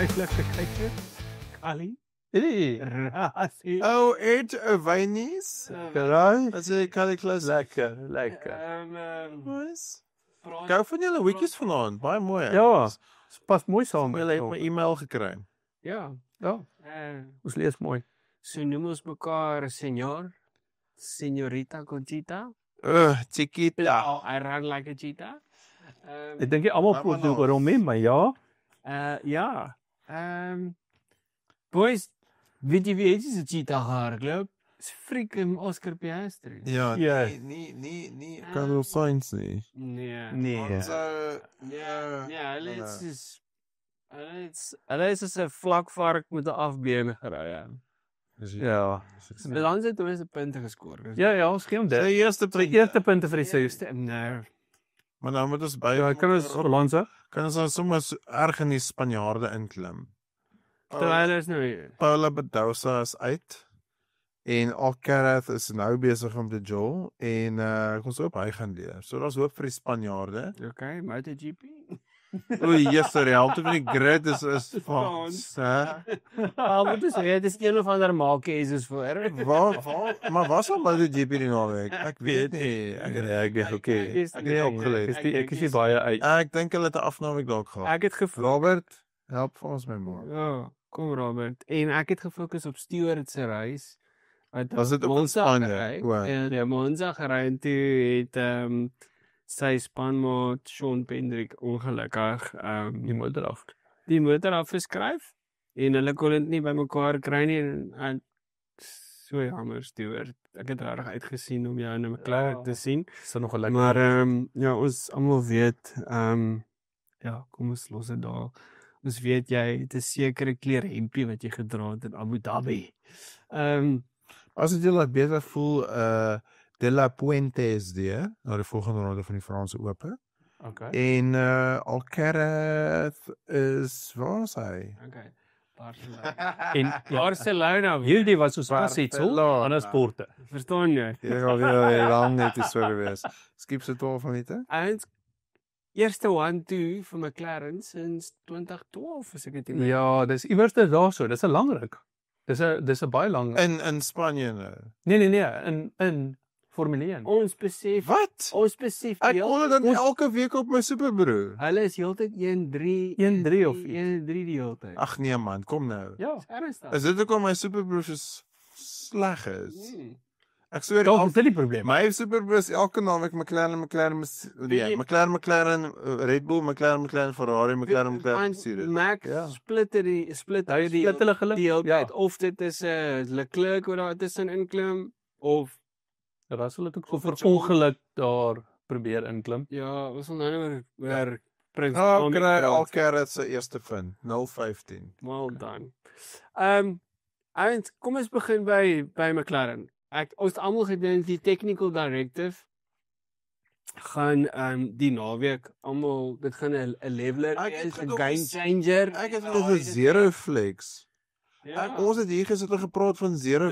vlug gekyk. Ali. Rasie. Oh, Ed Wynies. Raai. As jy Caliclus. Lekker. Nice. Gou van julle weetjies vanaand, baie mooi. Ja, dit pas mooi saam. Jy het my e-mail gekry. Ja. Ons lees mooi. So noem ons mekaar senor, señorita Conchita. Chiquita. I run like a cheetah. Ek dink jy almal voel toe oor hom, maar ja. Ja. Boys, weet jy wie het is 'n cheetah gehardloop? Is freaking Oscar Piastri. Ja, Ja. nee, Carlos Sainz nie. Nee. So, Ja, hulle is as 'n vlakvark met 'n afbeen gery. Ja. Maar dan het hulle se punte geskoor. Ja, ons gee hom dit. die eerste Die eerste punte vir die seisoen. Nee. Maar dan moet ons by Ja, kan ons Alonso? kan ons nou sommer erg in die Spanjaarde inklim. Terwyl is nou hier. Paula Badosa is uit en Alcaraz is nou besig om te jol en ek ons hoop hy gaan leer. So daar's hoop vir die Spanjaarde. Okay, MotoGP. Oei, yesterday, die helfte van die grid is Frans, hè? Wat is dit? Dis een of ander Marquez is voor. Maar was al MotoGP die naweek? Ek weet nie. Ek okay. Ek het opgelees. Ek is nie baie uit. Ek dink hulle het 'n afnaweek dalk gehad. Ek het gefokus. Robert, help vir ons my man. Ja, kom Robert. En ek het gefokus op Stewart se reis. Was dit op Monza Spanje? gery. O. En ja, Monza gery en toe het sy spanmaat Sean Pendrick ongelukkig Die motor af. die motor afgeskryf en hulle kon dit nie bymekaar kry nie en so jammer Stewart. Ek het regtig uitgesien om jou in 'n McLaren te sien. Is er nog 'n lekker. Maar ja, ons almal weet ja, kom ons los dit daar. Ons weet jy het 'n sekere kleur hempie wat jy gedra het in Abu Dhabi. As dit julle beter voel, De La Puente is daar, na die volgende ronde van die Franse Ope. Okay. En Alcaraz is, waar is hy? Okay. Barcelona. En Barcelona, hierdie was soos Assetsel, Barcelona. ander sporte. verstaan jy? Jy gaan weer lang net is so gewees. Skiep se 12 minute. Ons eerste 1-2 vir McLaren sinds 2012 as ek dit nie. Ja, dis iewers daarso, dis 'n lang ruk. Dis 'n baie lang. In Spanje nou. Nee, in Formule 1. Ons besef Wat? Ek heel- hoor dit elke week op my superbroer. hulle is heeltyd 1-3 1-3 of iets. 1-3 die hele tyd. Ag nee man, kom nou. Ja. Ernstig. Is dit hoekom my superbroer so sleg is? Ek sweer Dalk is dit die probleem. my superbroer is elke naweek McLaren, Red Bull, McLaren, Ferrari, Mercedes. Mac Ja. split Hy die split hulle geluk. die hele Ja. tyd. Of dit is 'n Leclerc wat daar tussen inklim of Daar sal dit ook so verongeluk daar probeer inklim. ja, ons wil nou oor Prins Kry Alcaraz se eerste punt, 0-15. Well done. Ouens, kom ons begin by McLaren. Ons het almal gedink die technical directive gaan die naweek almal dit gaan 'n leveler Ek het wees, 'n gedog game is- changer. Ek het oor zero flex. Ons het hier gesit en gepraat van zero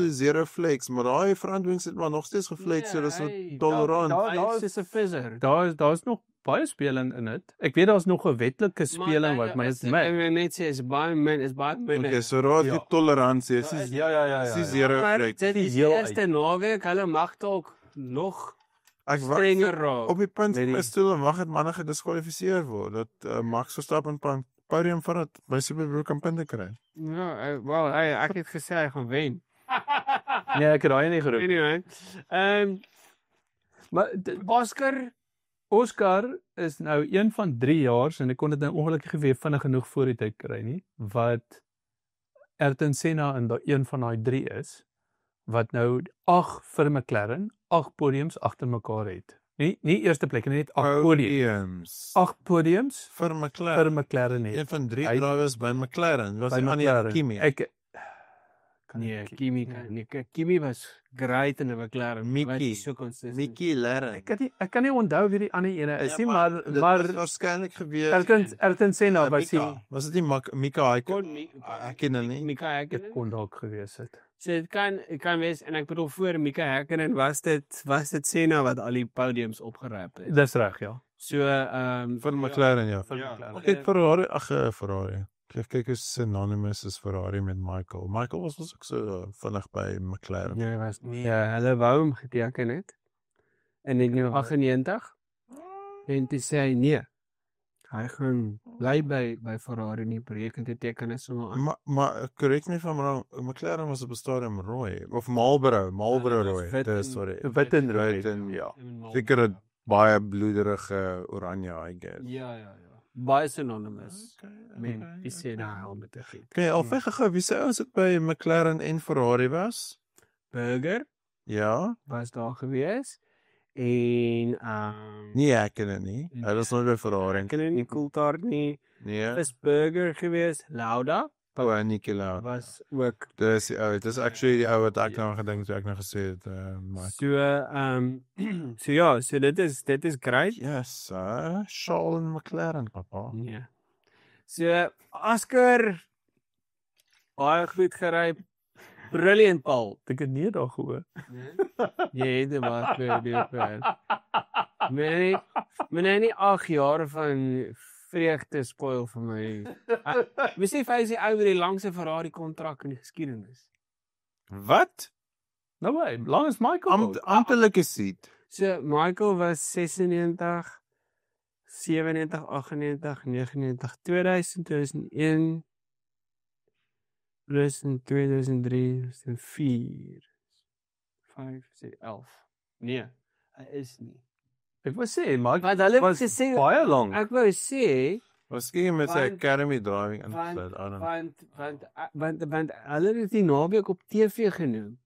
zero flex, maar daai verandering sit maar nog steeds geflex, so dis hey, tolerant. Daar is 'n fizzer. Daar's nog baie speling in dit. Ek weet daar's nog 'n wetlike speling wat my is Ek my. wil net sê is baie min. Okay, so raad die toleransie, dis Ja. dis zero Maar flex. dit is die heel eerste naweek, hulle mag dalk nog Ek strenger raak. op die punt Nee, die- is toe mag dit manne gediskwalifiseer word dat Max Verstappen op podium vat my superbroer kan punte kry. Ja, wel, ek het gesê hy gaan wen. Nee, ek het daai nie geroep. Anyway. Maar Oscar is nou een van 3 jaar en ek kon dit nou ongelukkig weer vinnig genoeg voor die tyd kry nie, wat Ayrton Senna in een van daai 3 is, wat nou 8 vir McLaren, 8 podiums agter mekaar het. Nie eerste plek nie, net 8 podiums. 8 podiums vir vir McLaren. McLaren het. Een van 3 Hy- drivers by McLaren. Was By die ander McLaren. Kimi. Nee, Kimi was great in 'n McLaren. Mickey. So consistent. Mickey Larren. Ek kan nie onthou wie die ander ene is nie, maar dit was waarskynlik gebeur. Ayrton Senna was die Was dit nie Mika Haikon? Kon Ek ken hulle nie. Mika Häkkinen. dit kon dalk gewees het. So dit kan wees en ek bedoel voor Mika Häkkinen was dit Senna wat al die podiums opgerap het. Dis reg, ja. So Vir McLaren ja. Vir McLaren. Ek het Ferrari, Ferrari. Kyk hoe synonymous is Ferrari met Michael. Michael was ook so vinnig by McLaren. Nee, was nie. Hulle wou hom geteken het. In 1998. En toe sê hy nee. Hy gaan bly by Ferrari nie projek en te teken is so. Maar correct me if I'm wrong, McLaren was op 'n stadium rooi of Marlboro rooi. Sorry. Wit en rooi. Ja. Seker 'n baie bloederige oranje, I guess. Ja. Baie synonymous. Men, die sê nou helmet te gee. Okay, al gou, wie sê ons dit by McLaren en Ferrari was? Burger Ja. was daar gewees. En Nee, ek ken dit nie. Hy was nooit by Ferrari. ek ken nie Coulthard nie. Nee. Is Burger gewees. Lauda Niki Lauda. was ook. Dis dis actually die ou wat ek nou gedink toe ek nou gesê het, Mike. So dit is great. Yes, Charles en McLaren, papa. Ja. So Oscar baie goed gery. Brilliant Paul. Ek het nie daar gehoor. Jy het maar vir. Men nie 8 jaar van vreugde spoil vir my. Besef hy is die ou met die langste Ferrari kontrak in die geskiedenis. Wat? Nou way, lang is Michael. Amptelike seat. So Michael was 96, 97, 98, 99, 2000, 2001, 2003, 2004, 5, 6, 11. Nee, hy is nie. Ek wou sê, maar Want hulle was gesê baie lank. ek wou sê Miskien met sy Want- academy driving ingesluit. I don't know. want hulle het die naweek op TV genoem.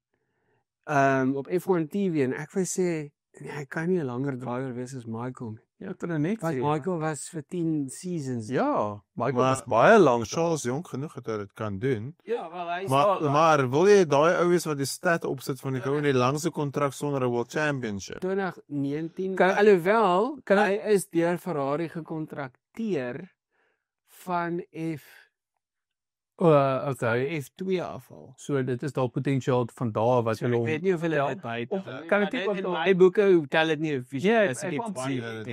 Op F1 TV en ek wou sê nee, hy kan nie 'n langer driver wees as Michael nie. Ja, ek kan net Want sê. Michael was vir 10 seasons. Ja, Michael Maar- was baie lank. Charles jonk genoeg dat hy dit kan doen. Ja, wel hy Maar wil jy daai ou wees wat die stat opsit van die ou in die langste kontrak sonder 'n World Championship? 2019. Alhoewel hy is deur Ferrari gekontrakteer van Okay, F2 afval. so dit is daar potensiaal van daar wat So, ek weet nie of hulle dit byt. Of kan dit nie in my boeke tel dit nie Ja, officieel ek wou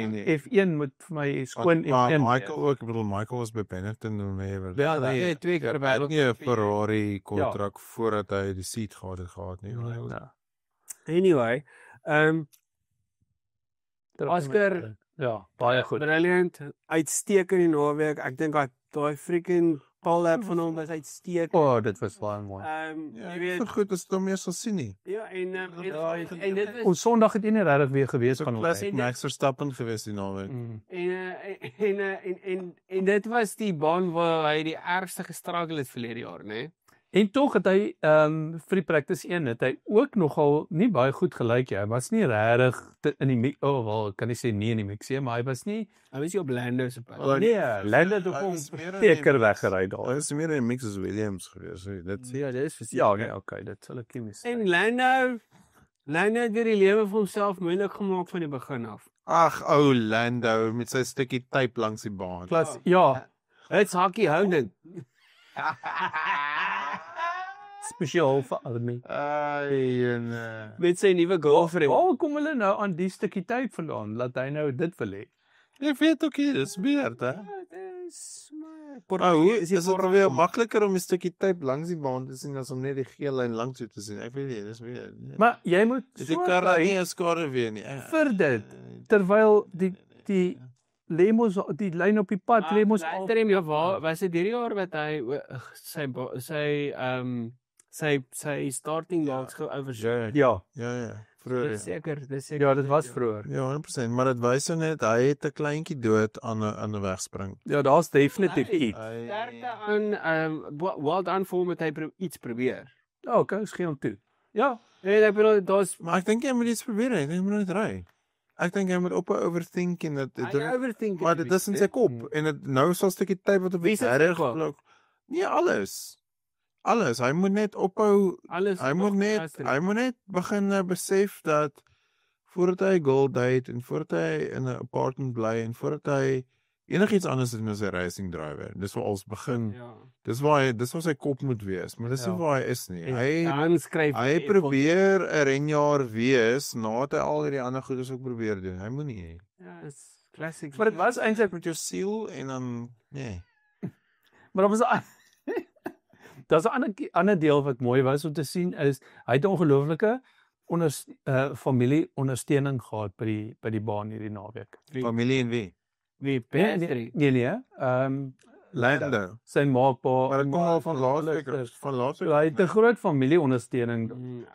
Nee. F1 moet vir my skoon Maar F1. Michael ook, ek bedoel Michael was by Benetton en never. Ja, hy het 2 keer Hy by het nie 'n Ferrari kontrak voordat hy die seat gehad nie. Ja. Anyway, Oscar Ja, baie goed. brilliant, uitstekend in die naweek. Ek dink daai freaking pole lap van hom was uitstekend. Dit was baie mooi. Jy weet Vir goed as dit hom eers sal sien nie. ja en dit was Ons Sondag het nie regtig weer gewees van Classic ons. Max Verstappen gewees die naweek. en dit was die baan waar hy die ergste gestruggle het verlede jaar, né? En tog het hy vir die practice 1 het hy ook nogal nie baie goed gelyk nie. Hy was nie regtig in die mix, wel kan nie sê nie in die mix nie, maar hy was nie Hy was nie op Lando se pad. Lando het hom seker weggery daar. Hy is meer in mix as Williams gewees. Dit Ja, dit is Ja, nee, okay, dit sal ek nie mis. En Lando het weer die lewe vir homself moeilik gemaak van die begin af. Ag, ou Lando met sy stukkie tape langs die baan. Plus ja, Dit's hakkie houding. spesiaal vir Army. En Met sy nuwe girlfriend. Waar kom hulle nou aan die stukkie tyd vandaan? Laat hy nou dit wil hê. ek weet ook nie, dis weird, hè. Dis maar Is dit weer makliker om 'n stukkie tape langs die baan te sien as om net die geel lyn langs toe te sien? Ek weet nie, dis weer. Maar jy moet Dis die kar nie 'n skade weer nie. vir dit terwyl die lemos die lyn op die pad lemos al Luister ja, waar was dit hierdie jaar wat hy sy starting box geovershare. ja, Vroeër. Dis seker. ja, dit was vroeër. Ja, 100%, maar dit wys nou net hy het 'n kleintjie dood aan 'n wegspring. Ja, daar's definitief iets. Sterkte aan well done vir hom het hy iets probeer. Ja, okay, skien hom toe. Ja, En ek bedoel daar's Maar ek dink jy moet iets probeer, ek dink jy moet net ry. Ek dink jy moet ophou overthink en dit overthink. maar dit is in sy kop en dit nou sal 'n stukkie tyd wat op Wie die se reg kop? blok. Nee, alles. Hy moet net ophou. Alles Hy moet net begin besef dat voordat hy 'n goal date en voordat hy in 'n apartment bly en voordat hy enigiets anders doen as 'n racing driver. Dis waar ons begin. Ja. Dis waar sy kop moet wees, maar dis Ja. nie waar hy is nie. Dan skryf Hy probeer 'n renjaer wees nadat hy al hierdie ander goeders ook probeer doen. Hy moenie hê. Ja, is classic. maar dit was eintlik Met jou siel en dan nee. Maar daar was 'n daar's 'n ander deel wat mooi was om te sien is hy het 'n ongelooflike familie-ondersteuning gehad by die baan hierdie naweek. Familie en wie? Wie Petri? Nee. Lando. Sy ma, pa, Maar dit kom al van laasweek. So, hy het 'n groot familie-ondersteuning.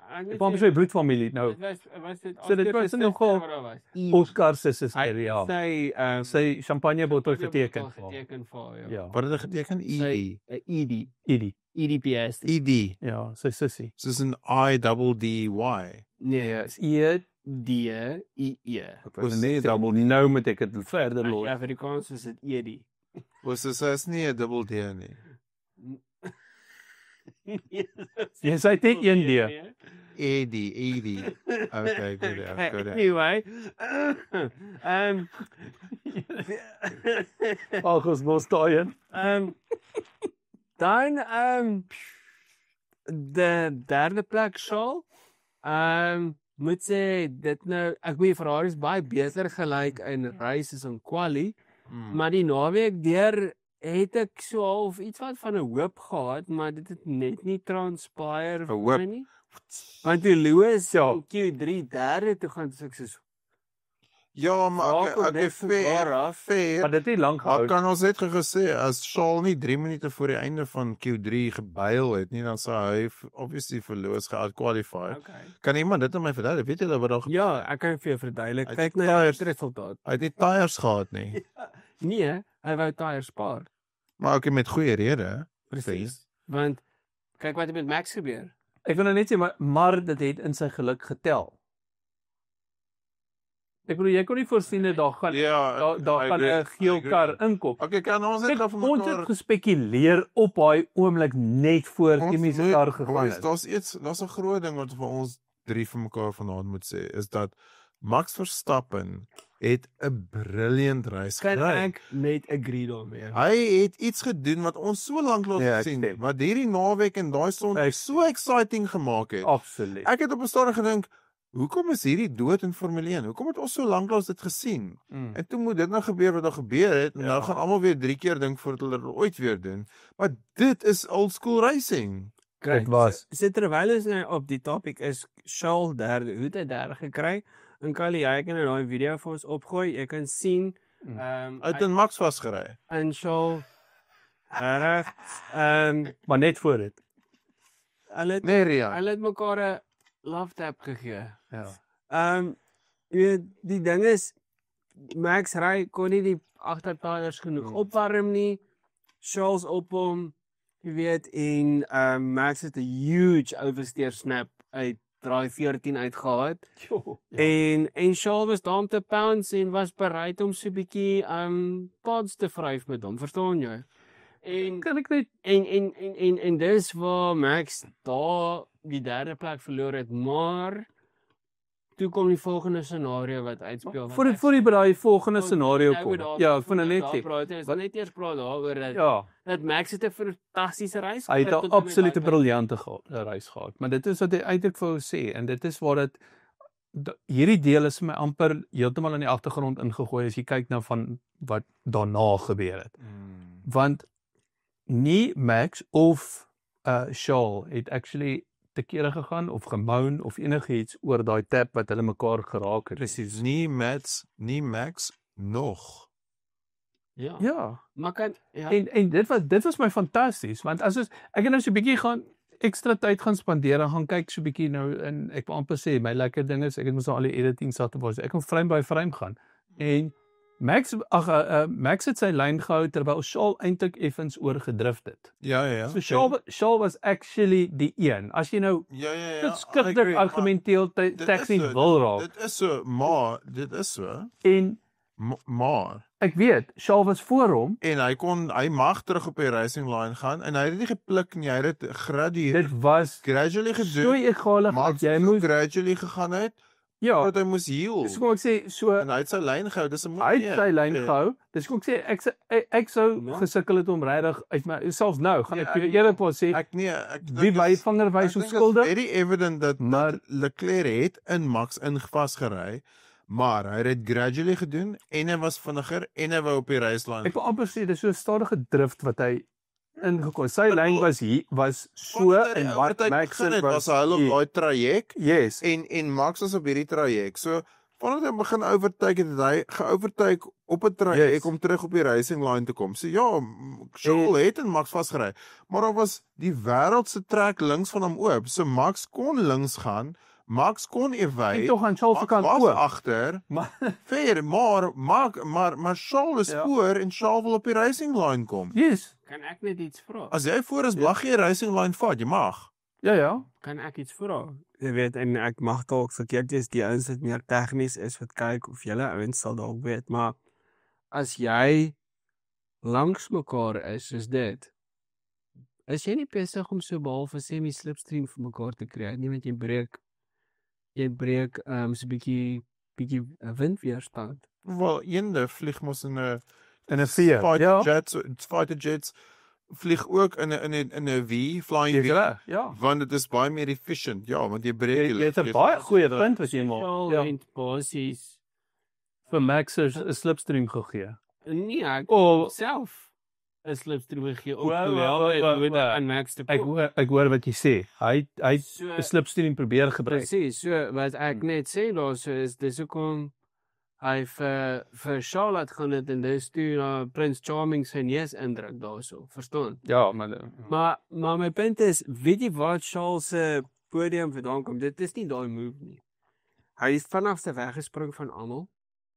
Ek wou amper sê bloedfamilie nou. So dit was nogal Oscar se suster, ja. Sy champagnebottel geteken. Ja. Wat het hy geteken? EDPS. ED. Ja, sy sussie. Soos 'n IDDY. Nee, is EDIE. Was nee double Nou moet ek dit verder In los. Afrikaans is dit ED. Was dit is nie 'n dubbel D nie. Jy sê net 1D. ED. Okay, good. Anyway, Ag, ons mos daai in. dan de derde plek sal moet sê dit nou ek weet Ferrari is baie beter gelyk in races en quali, maar die naweek deur het ek so half iets wat van 'n hoop gehad, maar dit het net nie transpire vir hoop? my nie. Want die Lewis Ja. in Q3 derde toe gaan so ek soos Ja, maar ek net fair. Maar dit het lank Maar gehou. kan ons net gesê as Charles nie 3 minute voor die einde van Q3 gebuil het nie, dan sou hy obviously verloos geoutqualify. Okay. Kan iemand dit aan my verduidelik? Weet julle wat daar gebeur? Ja, ek kan vir jou verduidelik. Hy Kyk het na tyres- die resultaat. Hy het nie tyres gehad nie. Nee, hy wou tyres spaar. Maar ook met goeie rede. Presies. Want kyk wat het met Max gebeur. Ek wil nou net sê maar dit het in sy geluk getel. Ek bedoel jy kon nie voorsien dat daar gaan Ja, daar gaan 'n geel kar inkom. Okay, kan ons net Kyk, gou vir ons mekaar het gespekuleer op daai oomblik net voor Kimi se kar gegaan boys, het. Daar's 'n groot ding wat vir ons drie vir mekaar vanaand moet sê, is dat Max Verstappen het 'n brilliant race Kan gery. ek net agree daarmee. Hy het iets gedoen wat ons so lank lank Ja, ek gesien stem. het, wat hierdie naweek en daai stond Ek- so exciting gemaak het. Absoluut. Ek het op 'n stadium gedink, hoekom is hierdie dood in Formule 1? Hoekom het ons so lank lank dit gesien? En toe moet dit nou gebeur wat daar gebeur het en nou gaan almal weer 3 keer dink voordat hulle dit ooit weer doen. Maar dit is old school racing. Dit was Sit terwyl ons nou op die topic is, Charles derde, hoe het hy derde gekry? En Kali, jy kan nou daai video vir ons opgooi. Jy kan sien Uit in Max vasgery. en Charles reg maar net voor dit. hulle Nee, Ria. het mekaar 'n love tap gegee. Ja. Jy weet, die ding is Max ry kon nie die agtertyres genoeg opwarm nie. Charles op hom, jy weet, en Max het 'n huge oversteer snap uit draai 14 uitgehad. En Charles was daar om te pounce en was bereid om so 'n bietjie pads te vryf met hom, verstaan jy? En Kan ek net en dis waar Max daar die derde plek verloor het, maar toe kom die volgende scenario wat uitspeel. voor die by daai volgende scenario kom. Ja, ek vind dit net sê. Wat net eers praat daaroor dat Ja, dat Max het 'n fantastiese reis hy het gekry 'n tot en met absolute daai tyd. briljante reis gehad, maar dit is wat hy eintlik vir ons sê en dit is waar dit hierdie deel is my amper heeltemal in die agtergrond ingegooi as jy kyk na van wat daarna gebeur het. Want nie Max of Charles het actually te kere gegaan of gemoun of enigiets oor daai tap wat hulle mekaar geraak het. Presies. Nie Max nog. Ja. Ja. Maar kan ja. En dit was my fantasties want as ek het nou so 'n bietjie gaan ekstra tyd gaan spandeer en gaan kyk so 'n bietjie nou en ek wil amper sê my lekker ding is ek het mos al die editing software so ek kan frame by frame gaan en Max het sy lyn gehou terwyl Charles eintlik effens oorgedrift het. Ja. So Charles was actually die een. As jy nou Ja. dit skrikkelik argumenteel tegnies wil raak. Dit is so, maar dit is so. En Maar ek weet Charles was voor hom. en hy mag terug op die racing line gaan en hy het dit nie gepluk nie, hy het dit Dit was gradually so gedoen. egalig Maar dat jy moes gradually gegaan het, ja, dat hy moes heal. dis kom ek sê so En hy het sy lyn gehou, dis 'n hy het sy lyn gehou. Dis kom ek sê ek sou Ja. gesukkel het om regtig uit my selfs nou gaan Ja, ek vir ek- jou eerlikwaar sê Ek wie byvanger wys onskuldig. Very evident dat Maar- dat Leclerc het in Max vasgery, maar hy het dit gradually gedoen en hy was vinniger en hy wou op die raceline. Ek wil amper sê dis so 'n stadige drift wat hy ingekom. Sy lyn was so en wat Max was hy op daai traject Yes. en Max was op hierdie traject. So vandat hy begin overtake het hy geovertake op 'n traject Yes. om terug op die racing line te kom. So ja, Charles het en Max vasgery, maar daar was die wêreld se trek links van hom oop. So Max kon links gaan, Max kon En evade. tog aan Charles se kant was ook. agter. Maar Fair, maar Charles is voor en Charles wil op die racing line kom. yes. Kan ek net iets vra? As jy voor is, mag jy die racing line vat, jy mag. Ja. Kan ek iets vra? Jy weet, en ek mag dalk verkeerd wees, die ouens wat meer tegnies is wat kyk of julle ouens sal dalk weet, maar as jy langs mekaar is soos dit, is jy nie besig om so behalwe semi-slipstream vir mekaar te kry nie, want jy breek so 'n bietjie windweerstand. Wel, eende vlieg mos in 'n veer. fighter jets vlieg ook in 'n V, flying Jy's V, reg. Ja. want dit is baie meer efficient. Ja, want jy breek Jy het 'n baie goeie punt was jy maar. Ja, en basies Vir Max 'n slipstream gegee. nee, ek O, self 'n slipstream gegee op Wel, toe wel, aan Max te ek hoor wat jy sê. Hy So- 'n slipstream probeer gebruik. Presies, so wat ek net sê daarso is dis hoekom hy vir Charlotte gaan het en dis toe na Prince Charming se neus indruk daarso, verstaan? Ja, maar Maar my punt is, weet jy waar Charles se podium vandaan kom? Dit is nie daai move nie. Hy het vanaf sy weggespring van almal.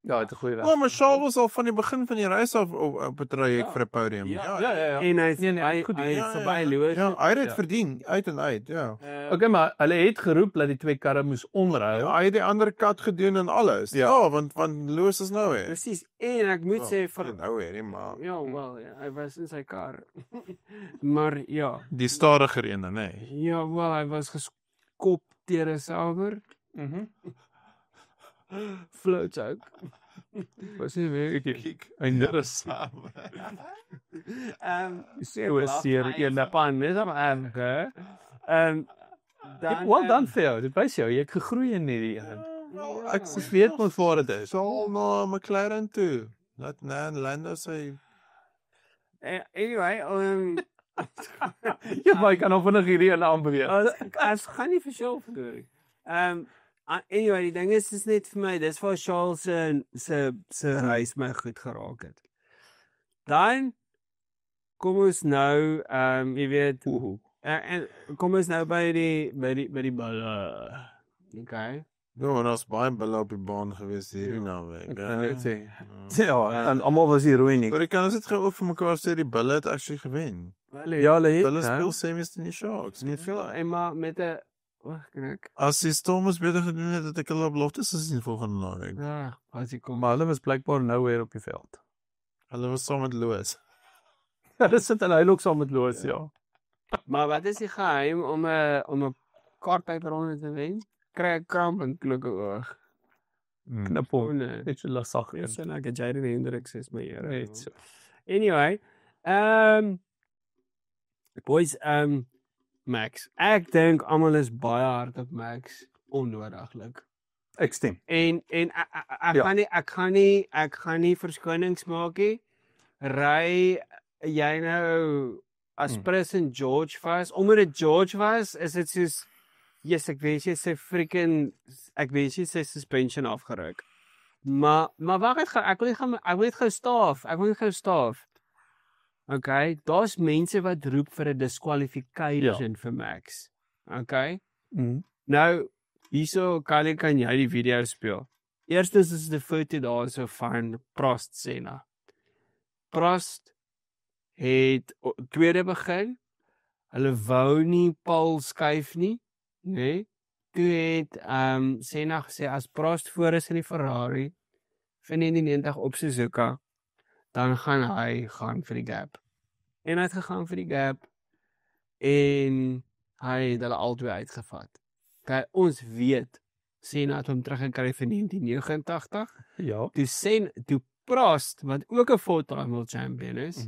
ja, het 'n goeie weg. Ja, maar Charles was al van die begin van die reis af op 'n traject vir 'n podium. Ja. En hy Nee, goed, hy ja, verby ja. Lewis. Ja, hy het dit Ja. verdien uit en uit, ja. Okay, maar hulle het geroep dat die twee karre moes onruil. Ja, hy het die ander kat gedoen en alles. Ja. Want Lewis is nou hè. Presies. En ek moet sê vir nou hè, maar ja, wel, ja, hy was in sy kar. Maar ja, die stadiger ene, nê. ja, wel, hy was geskop deur 'n Sauber. Floats ook. Was nie weer Kyk, En dit is sê was hier een pan, dis maar hè. Dan well done vir jou. Dit wys jou jy het gegroei in hierdie een. Wel, Ek weet mos waar dit is. sal na McLaren toe. Laat Lando sy Anyway, Ja, maar ek kan nog vinnig hierdie een aanbeweeg. as gaan nie vir Charles doen. Anyway, die ding is net vir my, dis waar Charles se reis my goed geraak het. Dan kom ons nou, jy weet, en kom ons nou by die balle. Okay. Ja, en ons baie bulle op die baan gewees hierdie naweek. Ek kan net sê. Ja, en almal was hier rooi nie. Maar ek kan ons dit gou vir mekaar sê die bulle het actually gewen. Ja, hulle Bulle het. speel semies in die Sharks. Nie veel, en maar met 'n wag, kan ek? As die Stormers beter gedoen het, het ek hulle beloftes gesien volgende naweek. Ja, as ek kom. Maar hulle was blykbaar nowhere op die veld. Hulle was saam met Lewis. Ja, dit sit en hy ook saam met Loos, ja. Maar wat is die geheim om 'n kartpyperonde te wen? Kry 'n kramp en klukke oog. Knip Oh hom. nee. Net so lasag. Dis so like 'n Jaden Hendricks is my here. Net so. Anyway, boys, Max. Ek dink almal is baie hard op Max onnodiglik. Ek stem. En ek Ja. gaan nie verskonings maak nie. Ry jy nou as President George vas, omdat dit George was, is dit soos yes, ek weet jy sy suspension afgeruk. Maar wag ek wil net gou staaf. Okay, daar's mense wat roep vir 'n disqualification vir Max. Okay? Nou, hierso kan jy die video speel. Eerstens is die foto daar so van Prost Senna. Prost het tweede begin. Hulle wou nie Paul skuif nie, nê? Toe het Senna gesê as Prost voor is in die Ferrari vir 99 op Suzuka, dan gaan hy gaan vir die gap. En hy het gegaan vir die gap en hy het hulle albei uitgevat. Okay, ons weet Senna het hom teruggekry vir 1989. Ja. Toe Prost, wat ook 'n full-time world champion is,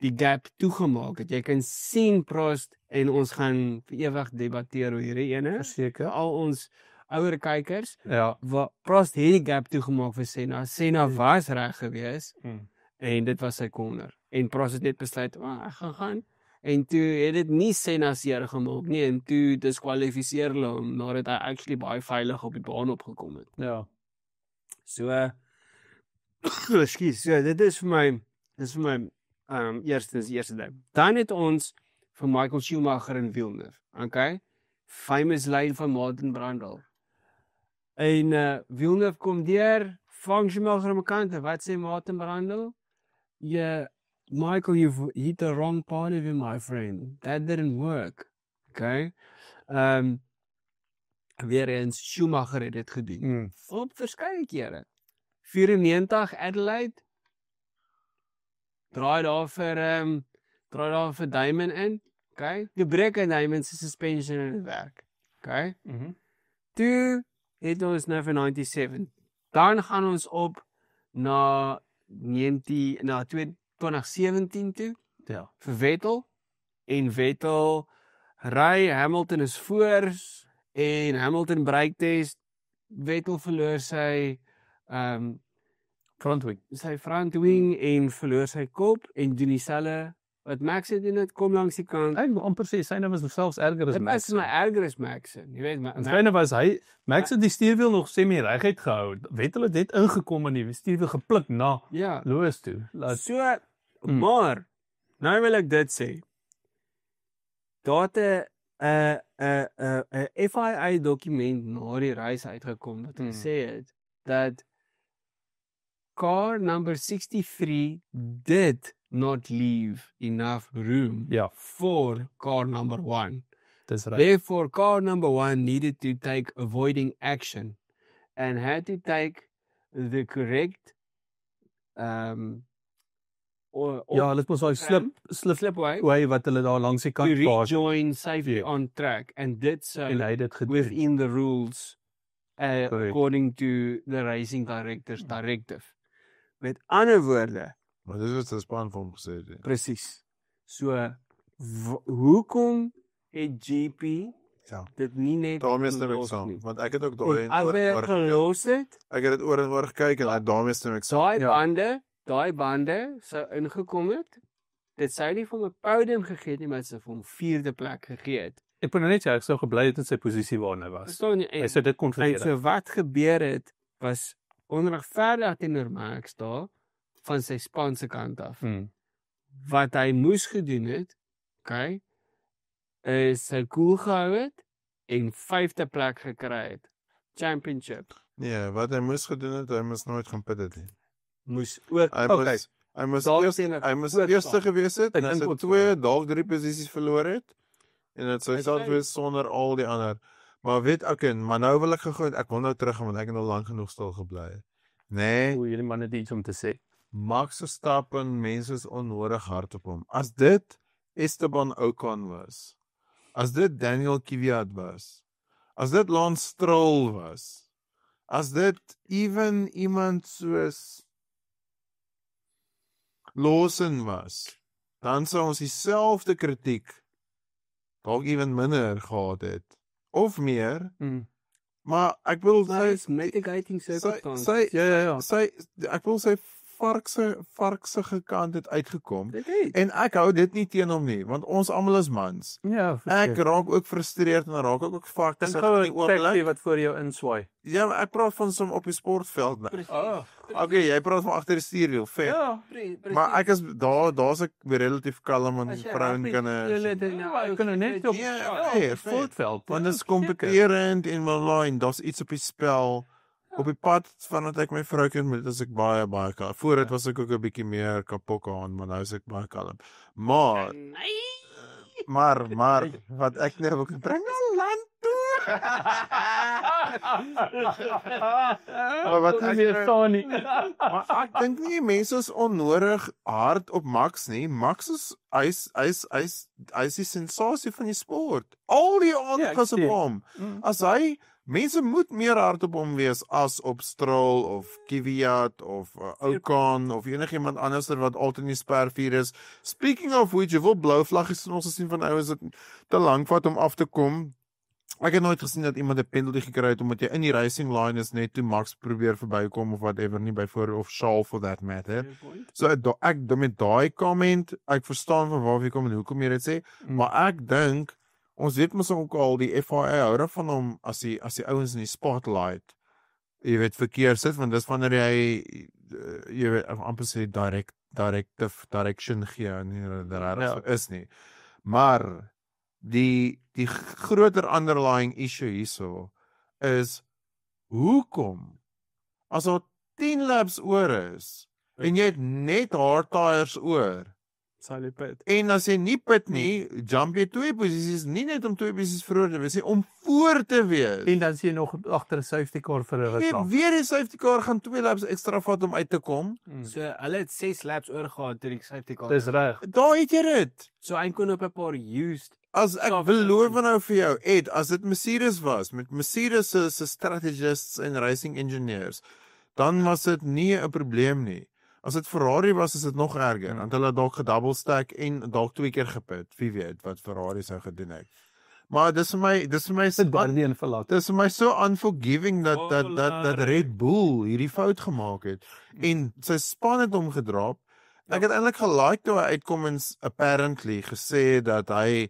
die gap toegemaak het. Jy kan sien Prost en ons gaan vir ewig debatteer oor hierdie ene. Verseker. Al ons ouer kykers, Ja. wat Prost het die gap toegemaak vir Senna. Senna was reg geweest. En dit was sy corner. En Prost het net besluit, ek gaan. En toe het dit nie Senna seer gemaak nie, en toe diskwalifiseer hulle hom, nadat hy actually baie veilig op die baan opgekom het. Ja. So, excuse, so dit is vir my eerste ding. Dan het ons vir Michael Schumacher en Villeneuve, okay? Famous line van Martin Brundle. En Villeneuve kom deur, vang Schumacher aan 'n kant, en wat sê Martin Brundle? Yeah, Michael, you've hit the wrong part of it, my friend. That didn't work. Okay? Weer eens, Schumacher het dit gedoen. Op verskeie kere. 94 Adelaide. Draai daar vir Damon in. Okay? Gebreek aan Damon se suspension in die werk. Okay? Toe het ons nou vir 97. Dan gaan ons op na 2017 toe. Ja. Vir Vettel. En Vettel ry, Hamilton is voor en Hamilton breektest. Vettel verloor sy front wing en verloor sy kop en doen dieselfde wat Max het doen, kom langs die kant. Ek wil amper sê syne was selfs erger as Max. Dit is my erger as Max. Jy weet, syne was Max het die stuurwiel nog semi-reguit gehou. Vettel het net ingekom en die stuurwiel gepluk na Lewis toe. Maar nou wil ek dit sê. Daar het 'n FIA dokument na die reis uitgekom wat gesê het dat car number 63 did not leave enough room for car number 1. That's right. Therefore, car number 1 needed to take avoiding action and had to take the correct dit was daai slip way wat hulle daar langs die kant to rejoin safely on track, and did so en hy het dit gedoen within the rules according to the racing director's directive. Met ander woorde, maar dis wat die span van hom gesê het. Presies. So hoekom het GP dit nie net daarmee stem ek saam, want ek het ook daai gelos het. Ek het dit oor en oor gekyk en daarmee stem ek saam. Daai bande sou ingekom het. Dit sou nie vir 'n podium gegee het nie, maar sy vir hom 4de plek gegee het. Ek kon net sê hy sou gebly het in sy posisie waar hy was. Hy sou dit kon vergeet. So wat gebeur het was onregverdig teenoor Max daar van sy span se kant af. Wat hy moes gedoen het, is hy cool gehou het en 5de plek gekry het. Championship. Nee, wat hy moes gedoen het, hy moes nooit gaan pit het nie. Moes ook hy moes eerste gewees het, en hy het 2, dalk 3 posisies verloor het, en dit sou selfs wees sonder al die ander. Maar weet maar nou wil ek gegooi, ek wil nou terug, want ek het nou lank genoeg stil gebly. Nee. Jullie man het iets om te sê. Max Verstappen, mense is onnodig hard op hom. As dit Esteban Ocon was, as dit Daniel Kvyat was, as dit Lance Stroll was, as dit even iemand soos Lawson was, dan sou ons dieselfde kritiek dalk even minder gehad het, of meer, maar ek wil mitigating circumstances. Ek wil sy varkse kant het uitgekom, en ek hou dit nie teen hom nie, want ons almal is mans. Ja, ek raak ook frustreerd, en raak ook varkse wat voor jou inswaai. Ja, maar ek praat van som op die sportveld. Okay, jy praat van agter die stuurwiel, vet. Ja, maar ek is daar's ek relatief kalm en vrouenkinders. Jy kan net op sportveld, want dit is kompeterend en online, daar's iets op die spel. Op die pad vandat ek my vrou ken, is ek baie kalm. Voor dit was ek ook 'n bietjie meer kapok aan, maar nou is ek baie kalm. Maar wat ek nou wil bring na land toe. Maar wat maar ek dink nie mense is onnodig hard op Max nie. Max is hy is die sensasie van die sport. Al die aandag op hom. As hy mense moet meer hard op hom wees as op Stroll of Kvyat of Ocon of enigiemand anders wat altyd in die spervuur is. Speaking of which, jy wil blou vlaggies in ons gesien van ouens wat te lank vat om af te kom. Ek het nooit gesien dat iemand 'n penalty gekry het omdat jy in die racing line is net toe Max probeer verbykom of whatever nie byvoorbeeld of Charles for that matter. So ek met daai comment, ek verstaan van waar jy kom en hoekom jy dit sê, maar ek dink ons weet mos ook al die FIA hou daarvan om as die ouens in die spotlight jy weet verkeer sit, want dis wanneer jy weet amper sê direction gee nie dat is nie. Maar die groter underlying issue hierso is hoekom as daar 10 laps oor is en jy het net hard tires oor sal jy pit. En as jy nie pit nie, jump jy 2 posisies, nie net om 2 posisies vroeër te wees nie, om voor te wees. En dan sien jy nog agter 'n safety car vir 'n rit. Weer die safety car gaan 2 laps ekstra vat om uit te kom. So hulle het 6 laps oorgehad toe die safety car. Dis reg. Daar het jy dit. So hy kon op 'n paar used. As ek beloof nou vir jou, Ed, as dit Mercedes was met Mercedes se strategists en racing engineers, dan was dit nie 'n probleem nie. As dit Ferrari was, is dit nog erger, want hulle dalk gedouble stack en dalk 2 keer gepit. Wie weet wat Ferrari sou gedoen het. Maar dis vir my dis vir my so unforgiving dat Red Bull hierdie fout gemaak het en sy span het hom gedrap. Ek het eintlik gelike toe hy uitkom en apparently gesê dat hy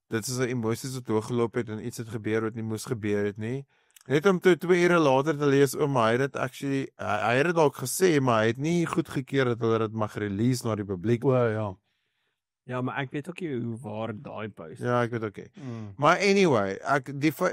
dit is 'n emosies wat hooggeloop het en iets het gebeur wat nie moes gebeur het nie. Net om 2 ure later te lees hy het dit actually hy het dit dalk gesê, maar hy het nie goedgekeur dat hulle dit mag release na die publiek. O ja. Ja, maar ek weet ook nie hoe waar daai post. Ja, ek weet ook nie. Maar anyway,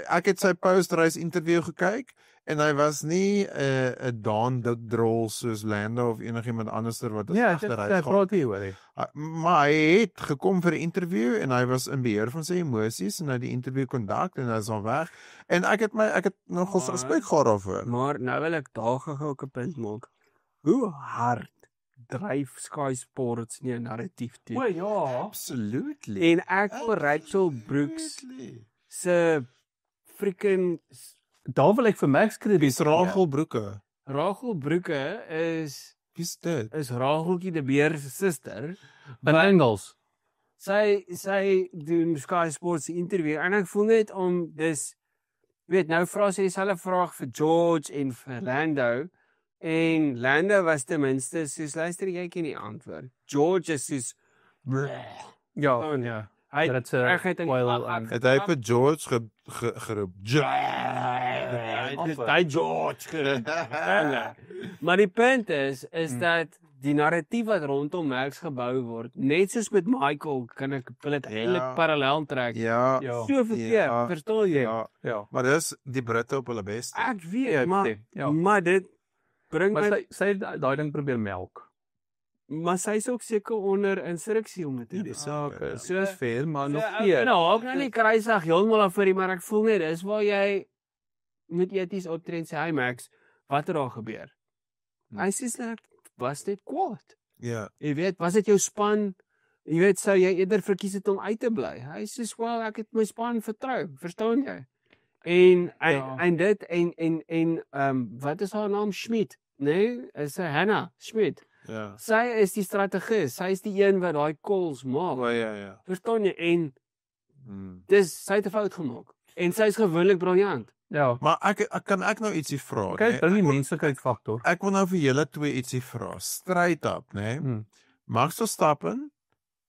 ek het sy post-race interview gekyk en hy was nie 'n Don Droll soos Lando of enigiemand anderster wat agteruit gaan. Praat hier oor. Maar hy het gekom vir 'n interview en hy was in beheer van sy emosies en hy die interview kondak en hy is al weg. En ek het nogal respek gehad daarvoor. Maar nou wil ek daar gou 'n punt maak. Hoe hard dryf Sky Sports nie 'n narratief toe. O ja, absolutely. En ek wil Rachel Brooks se freaking daar wil ek vir Max krediet. Dis Rachel Broeke. Rachel Broeke is wie's dit? Is Racheltjie de Beer se suster in Engels. Sy doen Sky Sports se interview en ek voel net om dis weet nou vra sy dieselfde vraag vir George en vir Lando. En Lando was ten minste soos luister jy ken die antwoord. George is soos ja. Hy het hy vir George geroep. Hy George geroep. Maar die punt is dat die narratief wat rondom Max gebou word, net soos met Michael, wil dit eintlik parallel trek. Ja. So verkeerd, verstaan jy? Ja. Maar dis die Britte op hulle beste. Ek weet, maar dit bring maar sy daai ding probeer melk. Maar sy is ook seker onder instruksie om dit te doen. Die saak is soos fair, maar nog nie. Nou, ek nou nie kruisig heeltemal af vir die, maar ek voel net dis waar jy met eties optree en sê hy Max, wat het daar gebeur? Hy sê net was dit kwaad. Ja. Jy weet, was dit jou span? Jy weet, sou jy eerder verkies het om uit te bly? Hy sê wel, ek het my span vertrou, verstaan jy? En dit en wat is haar naam? Schmidt, nee, is sy Hannah Schmidt. Ja. Sy is die strategus, sy is die een wat daai calls maak. Ja. Verstaan jy? En dis sy het 'n fout gemaak. En sy is gewoonlik briljant. Ja. Maar ek kan nou ietsie vra. Kyk, bring die menslikheid faktor. Ek wil nou vir julle twee ietsie vra. Straight up, né? Max Verstappen,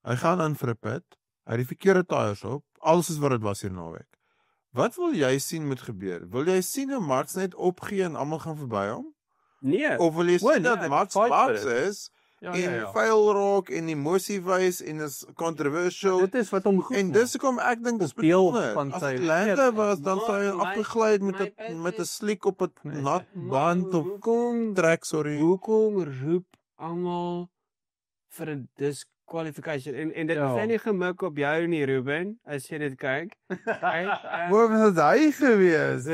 hy gaan in vir 'n pit. Hy het die verkeerde tyres op. Alles is wat dit was hier naweek. Wat wil jy sien moet gebeur? Wil jy sien hoe Max net opgee en almal gaan verby hom? Nee. Of wil jy sien dat Max is en vuil raak en emosie wys en is controversial? Dit is wat hom goed. En dis hoekom ek dink dis deel van sy Lando was dan sy afgegly met 'n sliek op 'n nat band of trek, sorry. Hoekom roep almal vir 'n disqualification? En dit is nie gemik op jou nie, Ruben, as jy dit kyk. Waar was hy gewees?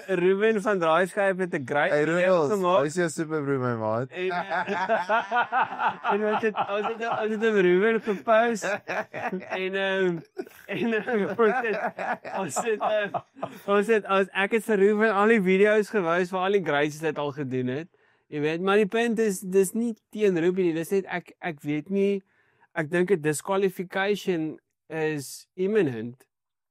Ruben van Draaiskyp het 'n great gemaak. Hy is 'n super broer my maat. En wat het Ruben gepost en ek het vir Ruben al die video's gewys waar al die graces dit al gedoen het. Jy weet, maar die punt is dis nie teen Ruben nie, dis net ek weet nie, ek dink 'n disqualification is imminent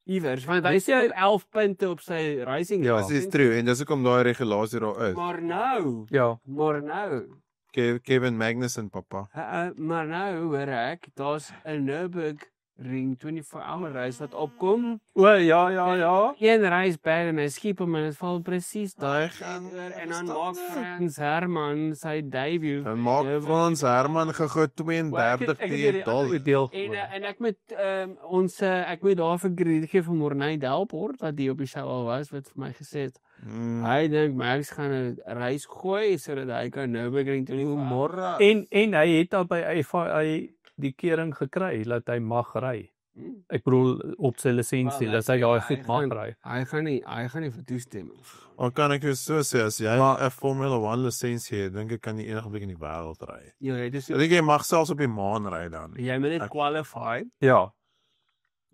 iewers, want hy sê 11 punte op sy racing Ja, license. dis true en dis hoekom daai regulasie daar is. Maar nou, Ja. Kevin Magnussen papa. maar nou hoor ek, daar's 'n Nürburgring 24-hour race wat opkom. O, ja. Een race by en hy skiep hom en dit val presies Daai daar gaan en dan maak Frans Herman sy debut. Dan maak Frans Herman gego 32 die deel. En ek moet ek moet daar vir krediet gee vir Morney Delport wat die op die show al was wat vir my gesê het. Hy dink Max gaan 'n reis gooi sodat hy kan Nürburgring toe môre. En hy het al by FIA die kering gekry dat hy mag ry. Ek bedoel op sy lisensie dat hy daai goed mag ry. Hy gaan nie vir toestemming. Al kan ek jou so sê as jy 'n Formula 1 lisensie het, dink ek kan jy enige plek in die wêreld ry. Ja, dit is Ek dink jy mag selfs op die maan ry dan. jy moet net qualify Ja.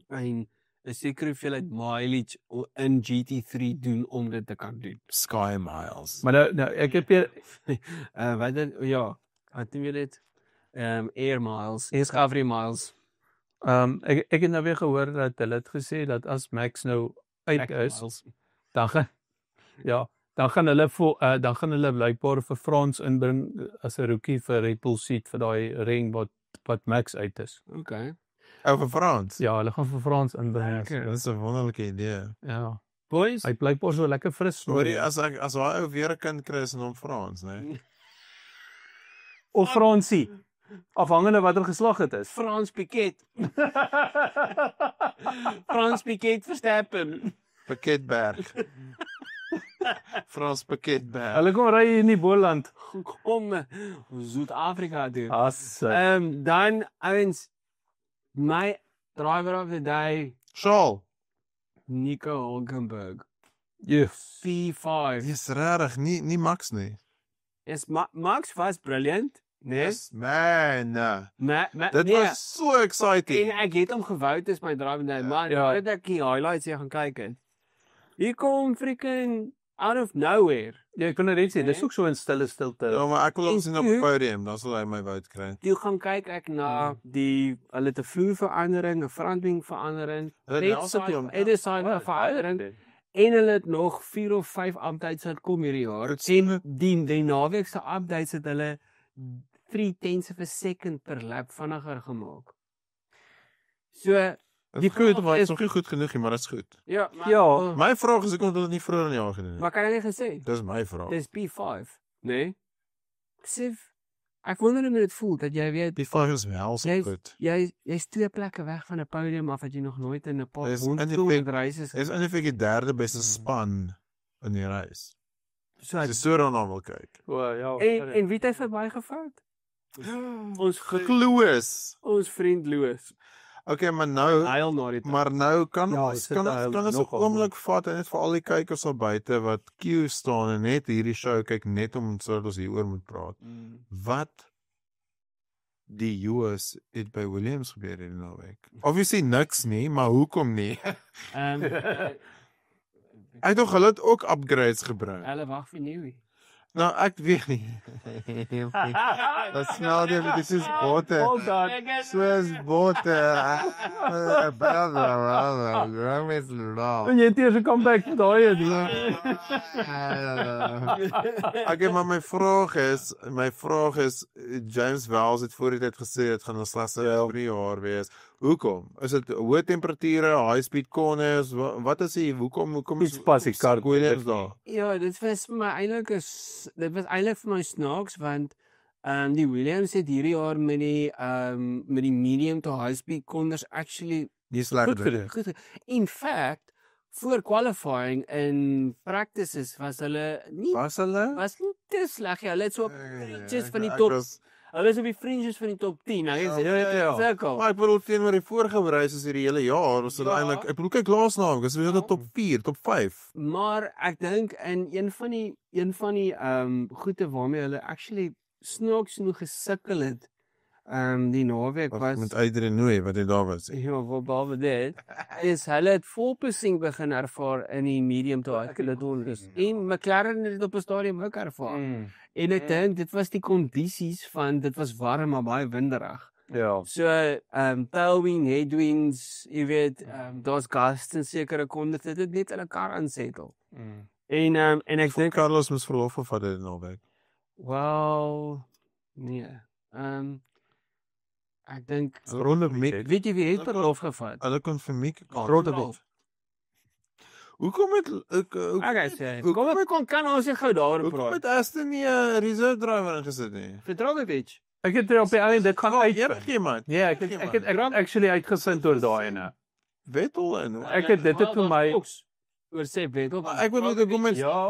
en 'n sekere hoeveelheid mileage in GT3 doen om dit te kan doen. Sky miles. Maar nou ek het weer Wat dan wat doen jy dit? Air miles, discovery miles. ek het nou weer gehoor dat hulle het gesê dat as Max nou uit is, dan gaan hulle blykbaar vir Frans inbring as 'n rookie vir Red Bull seat vir daai ring wat Max uit is. Okay. Ou vir Frans. Ja, hulle gaan vir Frans inbring. Dis 'n wonderlike idee. Ja. Boys, Hy blykbaar so lekker fris. Hoorie as daai ou weer 'n kind kry is in hom Frans, né? Of Fransie. Afhangende watter geslag dit is. Frans Piquet. Frans Piquet Verstappen. Piketberg. Frans Piketberg. Hulle kom ry hier in die Boland. Kom Suid-Afrika toe. As Dan ouens, my driver of the day, Shaal. Nico Hulkenberg. Yes. P5. Dis regtig nie Max nie. Is Max was brilliant, né? Yes, man. Dit nee, was so exciting. en ek het hom gewou het as my driver day, maar Ja. het ek die highlights hier gaan kyk het. Hier kom freaking out of nowhere. Jy kon net sê, dis ook so 'n stille stilte. Ja, maar ek wil hom sien op En die toe- podium, dan sal hy my wout kry. Toe gaan kyk ek na die hulle het 'n vloerverandering, 'n frontwing verandering, Dit is verandering. En hulle het nog 4 of 5 updates wat kom hierdie jaar. En die naweek se updates het hulle 3/10 of a second per lap vinniger gemaak. So Die goed, maar dit is- is nog nie goed genoeg nie, maar dit is goed. ja, maar, Ja. My vraag is hoekom het hulle dit nie vroeër in die jaar gedoen nie? maar kan jy nie gesê? Dis my vraag. Dis P5, nee? Sif, ek wonder hoe dit voel dat jy weet Die vraag is wel so Jy's- goed. jy's 2 plekke weg van 'n podium af wat jy nog nooit in 'n paar Dis honderd races. Is eintlik die derde beste span in die reis. So As jy so daarna wil kyk. O, ja. en wie het hy verbygevat? Ons vriend Loos. Okay, maar nou Heil na die maar nou kan Ja, ons sit kan daar ons 'n nogal. oomblik vat en net vir al die kykers al buite wat queue staan en net hierdie show kyk net om sodat ons hieroor moet praat. Wat die US het by Williams gebeur hierdie naweek. Obviously niks nie, maar hoekom nie? Hy het tog hulle het ook upgrades gebring. Hulle wag vir nuwe. Nou ek weet nie. Dat smel dit dis is botte. Soos botte. Graham is law. En jy het eers 'n comeback daai het. Okay, maar my vraag is James Wells het voor die tyd gesê dit gaan 'n slegste 3 jaar wees. Hoekom? Is dit hoë temperature, high speed corners? Wat is die hoekom Iets pas die kar Williams daar? Ja, dit was vir my eintlik vir my snaaks want die Williams het hierdie jaar met die medium to high speed corners actually Nie sleg Goed dit. gedoen. goed. In fact, voor qualifying in practices was hulle nie Was hulle? te sleg. Hulle het so op fringes van die Ek top. was- Hulle is op die fringes van die top 10. Hy sê ja. sirkel. Maar ek bedoel teenoor die vorige reis hierdie hele jaar, was hulle Ja. eintlik ek bedoel kyk laas naweek, is hulle top 4, top 5. Maar ek dink in een van die goede waarmee hulle actually snaaks genoeg gesukkel het die naweek was Met Adrian Newey wat hy daar was. ja, wat behalwe dit is hulle het volpissing begin ervaar in die medium to high corners. En McLaren het dit op 'n stadium ook ervaar. En ek dink dit was die kondisies van dit was warm maar baie winderig. Ja. So, tailwind, headwinds, jy weet, daar's gusts in sekere kondes, dit het net hulle kar aansettel. En ek dink, Carlos moes verlof gevat het in naweek. well, nee. Ek dink, Ronde Miek, weet jy wie het verlof gevat? hulle kon vir Miek Rodewijk. Hoekom het Okay, sê, hoekom kan ons nie gou daaroor hoekom praat? het Aston nie 'n reserve driver ingesit nie? Petrovic. Ek het op die einde dit gaan uitvind. Enigiemand. Ja, ek het actually uitgevind oor daai ene. Vettel en Dit het vir my Oor sê Vettel. Maar ek bedoel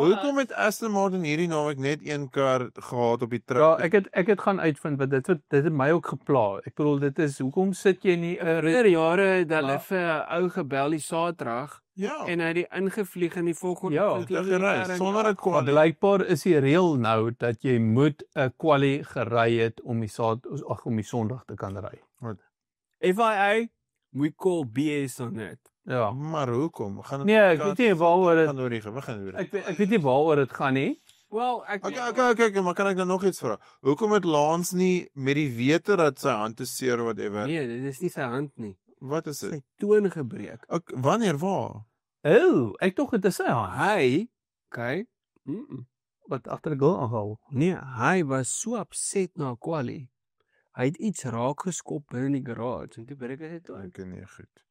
hoekom het Aston Martin hierdie naweek net een kar gehad op die Ja, trip? ek het gaan uitvind want dit het my ook gepla. Ek bedoel dit is hoekom sit jy nie 'n Jare het hulle vir 'n ou gebel die Saterdag Ja. en hy het die ingevlieg in die volgende Ja, oggend Dit gereis sonder 'n kwal. blykbaar is die reël nou dat jy moet 'n kwalie gery het om die Sondag te kan ry. FIA, we call BS on it. Ja. Maar hoekom? Gaan Nee, ek weet nie waaroor dit gaan oor die begin oor. ek weet nie waaroor dit gaan nie. Well, ek Okay, maar kan ek dan nog iets vra? Hoekom het Lance nie met die wete dat sy hand te seer whatever? Nee, dit is nie sy hand nie. Wat is dit? Sy toon gebreek. Wanneer waar? Ek tog dit is sy hand Hy, okay. wat agter die goal aangehaal. Nee, hy was so upset na kwalie. Hy het iets raak geskop binne in die garage en toe breek hy sy toon. Ek nee, goed.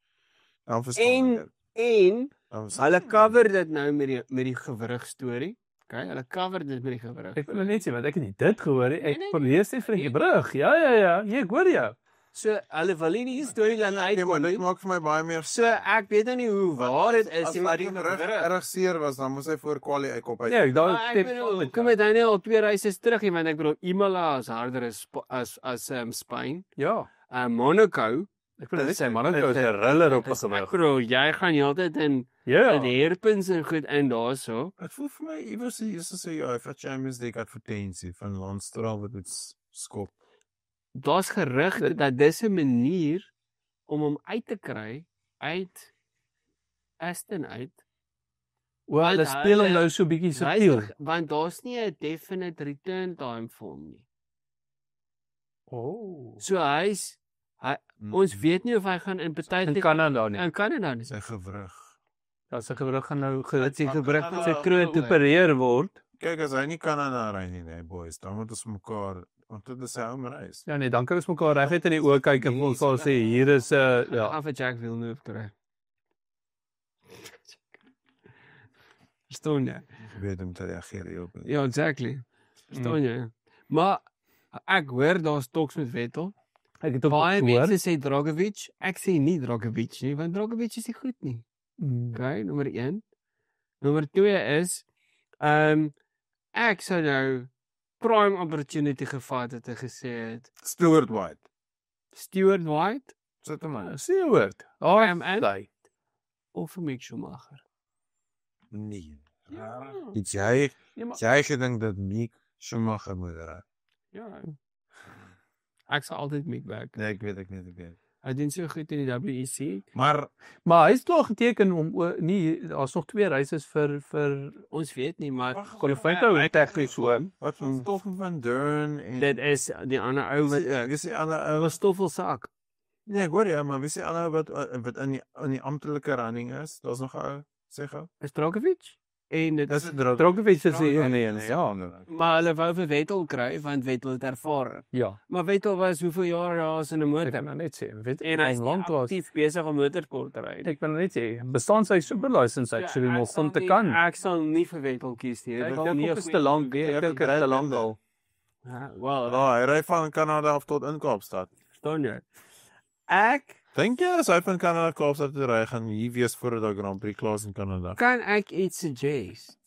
Dan verstaan En Dan hulle cover dit nou met die gewrig storie. Okay, hulle cover dit met die gewrig. Ek wil net sê want ek het nie dit gehoor nie. Ek verlees net vir die brug. Ja. Nee, ek hoor jou. So hulle wil nie die storie dan Nee, maar uitkom dit nie. maak vir my baie meer So ek weet nou nie hoe waar dit is As nie, maar maar die die rug erg seer was, dan moes hy voor kwalie uitkom uit. Nee, daar Maar ek bedoel, kom met hy net al 2 reise terug, want ek bedoel Imola is harder as Spanje. Ja. Monaco, Ek wil net sê man, dit is 'n riller op ek gewig. bedoel jy gaan heeltyd in Ja. hairpins en goed in daarso. Dit voel vir my iewers hier so sê ja, vir Champions League advertensie van Lance Stroll wat met skop. Daar's gerugte dat dis 'n manier om hom uit te kry uit Aston uit. Wel, hulle speel hom nou so bietjie subtiel. Want daar's nie 'n definite return time vir hom nie. So ons weet nie of hy gaan in party In Kanada nie. in Kanada nie. Sy gewrig. Ja, sy gewrig gaan nou Dit sê gebruik met sy kroon opereer word. Kyk as hy nie Kanada ry nie, nee boys, dan moet ons mekaar want dit is sy home race. Ja nee, dan kan ons mekaar reguit in die oë kyk en ons sal sê hier is 'n ja. Gaan vir Jack Villeneuve kry. Verstaan jy? Ek weet om te reageer hierop. Ja, exactly. Verstaan jy? Maar ek hoor daar's talks met Vettel. Ek het ook Baie gehoor. mense sê Dragovic. Ek sê nie Dragovic nie, want Dragovic is nie goed nie. Mm. Okay, nommer 1. Nommer 2 is ek sou nou prime opportunity gevat het en gesê het Stuart White. Stuart White Sit hom aan. Sê woord. Prime en Daai. of vir Mick Schumacher. Nee. Ja. Dit jy Ja, maar jy gedink dat Mick Schumacher moet ry. Ja. Ek sal altyd Mick back. Nee, ek weet. Hy doen so goed in die WEC. Maar hy is klaar geteken om nie daar's nog 2 reises vir Ons weet nie, maar Qualifying nou tegnies so. wat van Stoffel van Dern en dit is die ander ou wat ja, ek sê alle was stoffelsak. nee, ek hoor ja, maar wie sê alle wat in die amptelike running is? Daar's nog 'n ou, sê gou. Is Dragovic? En dit Dis 'n druk. Dragovic is Nee, ja. maar hulle wou vir Vettel kry want Vettel het ervaring. Ja. Maar Vettel was hoeveel jaar daar in 'n Ek motor kan nou net sê, weet en hy's lank was. aktief besig om motorsport te ry. Ek wil net sê, bestaan sy superlicense actually Ja, ek nog sal om te nie- kan. Ek sal nie vir Vettel kies nie. Ek Dit was dink nie 'n dit is goeie- te lank weer. Ek dink dit is te lank al. Ja, wel, Ja, hy ry van Kanada af tot in Kaapstad. verstaan jy? Ek Dink jy as hy van Kanada Kaapstad toe ry gaan hier wees voordat daar Grand Prix klaar is in Kanada? kan ek iets suggest.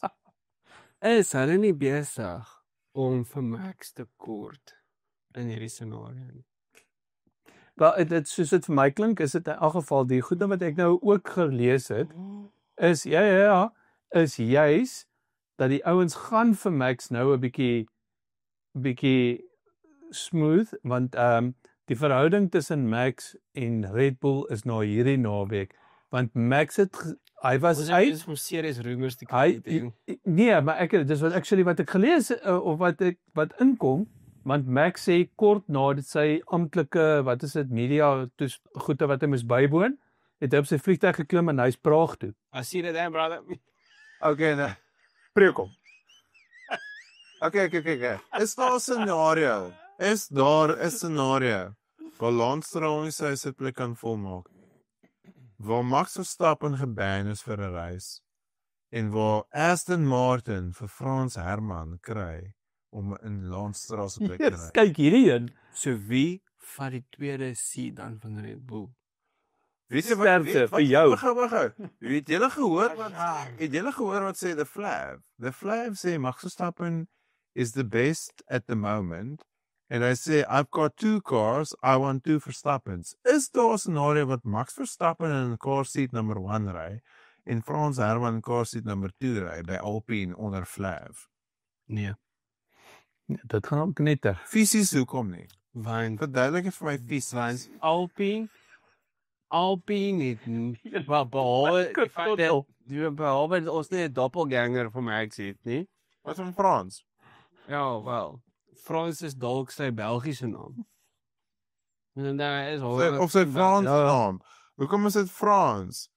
Is hulle nie besig om vir Max te kort in hierdie scenario nie? Wel dit soos dit vir my klink, is dit in elk geval die goede wat ek nou ook gelees het, is is juis dat die ouens gaan vir Max nou 'n bietjie smooth want die verhouding tussen Max en Red Bull is nou hierdie naweek want Max het hy was uit Ons moet serieus rumors te hy kry. nee, maar dis wat actually wat ek gelees of wat inkom Want Max sê kort nadat sy amptelike, wat is dit, media goede wat hy moes bywoon, het hy op sy vliegtuig geklim en hy's Praag toe. I see that damn brother. Okay, nou. Prekom. Okay. Is daar 'n scenario? Is daar 'n scenario waar Lance Stroll nie sy sitplek kan volmaak? Waar Max Verstappen geban is vir 'n reis en waar Aston Martin vir Frans Herrmann kry om in Lance Stroll se plek te ry. Kyk hierdie een. So wie vat die tweede seat dan van Red Bull? Weet jy Sterkte vir jou. Wag. Het julle gehoor wat sê the Flav? The Flav sê Max Verstappen is the best at the moment. And I say, I've got 2 cars, I want 2 Verstappens. Is daar 'n scenario wat Max Verstappen in car seat number 1 ry en Frans Herrmann in car seat number 2 ry by Alpine onder Flav? Nee. Dit gaan ook net ter. Fisies hoekom nie? Want Verduidelik dit vir my fisies. Alpine het behalwe dat ons nie 'n doppelganger vir Max het nie. Wat van Frans? Ja, wel. Frans is dalk sy Belgiese naam. En daar is Of sy Frans naam. Hoekom is dit Frans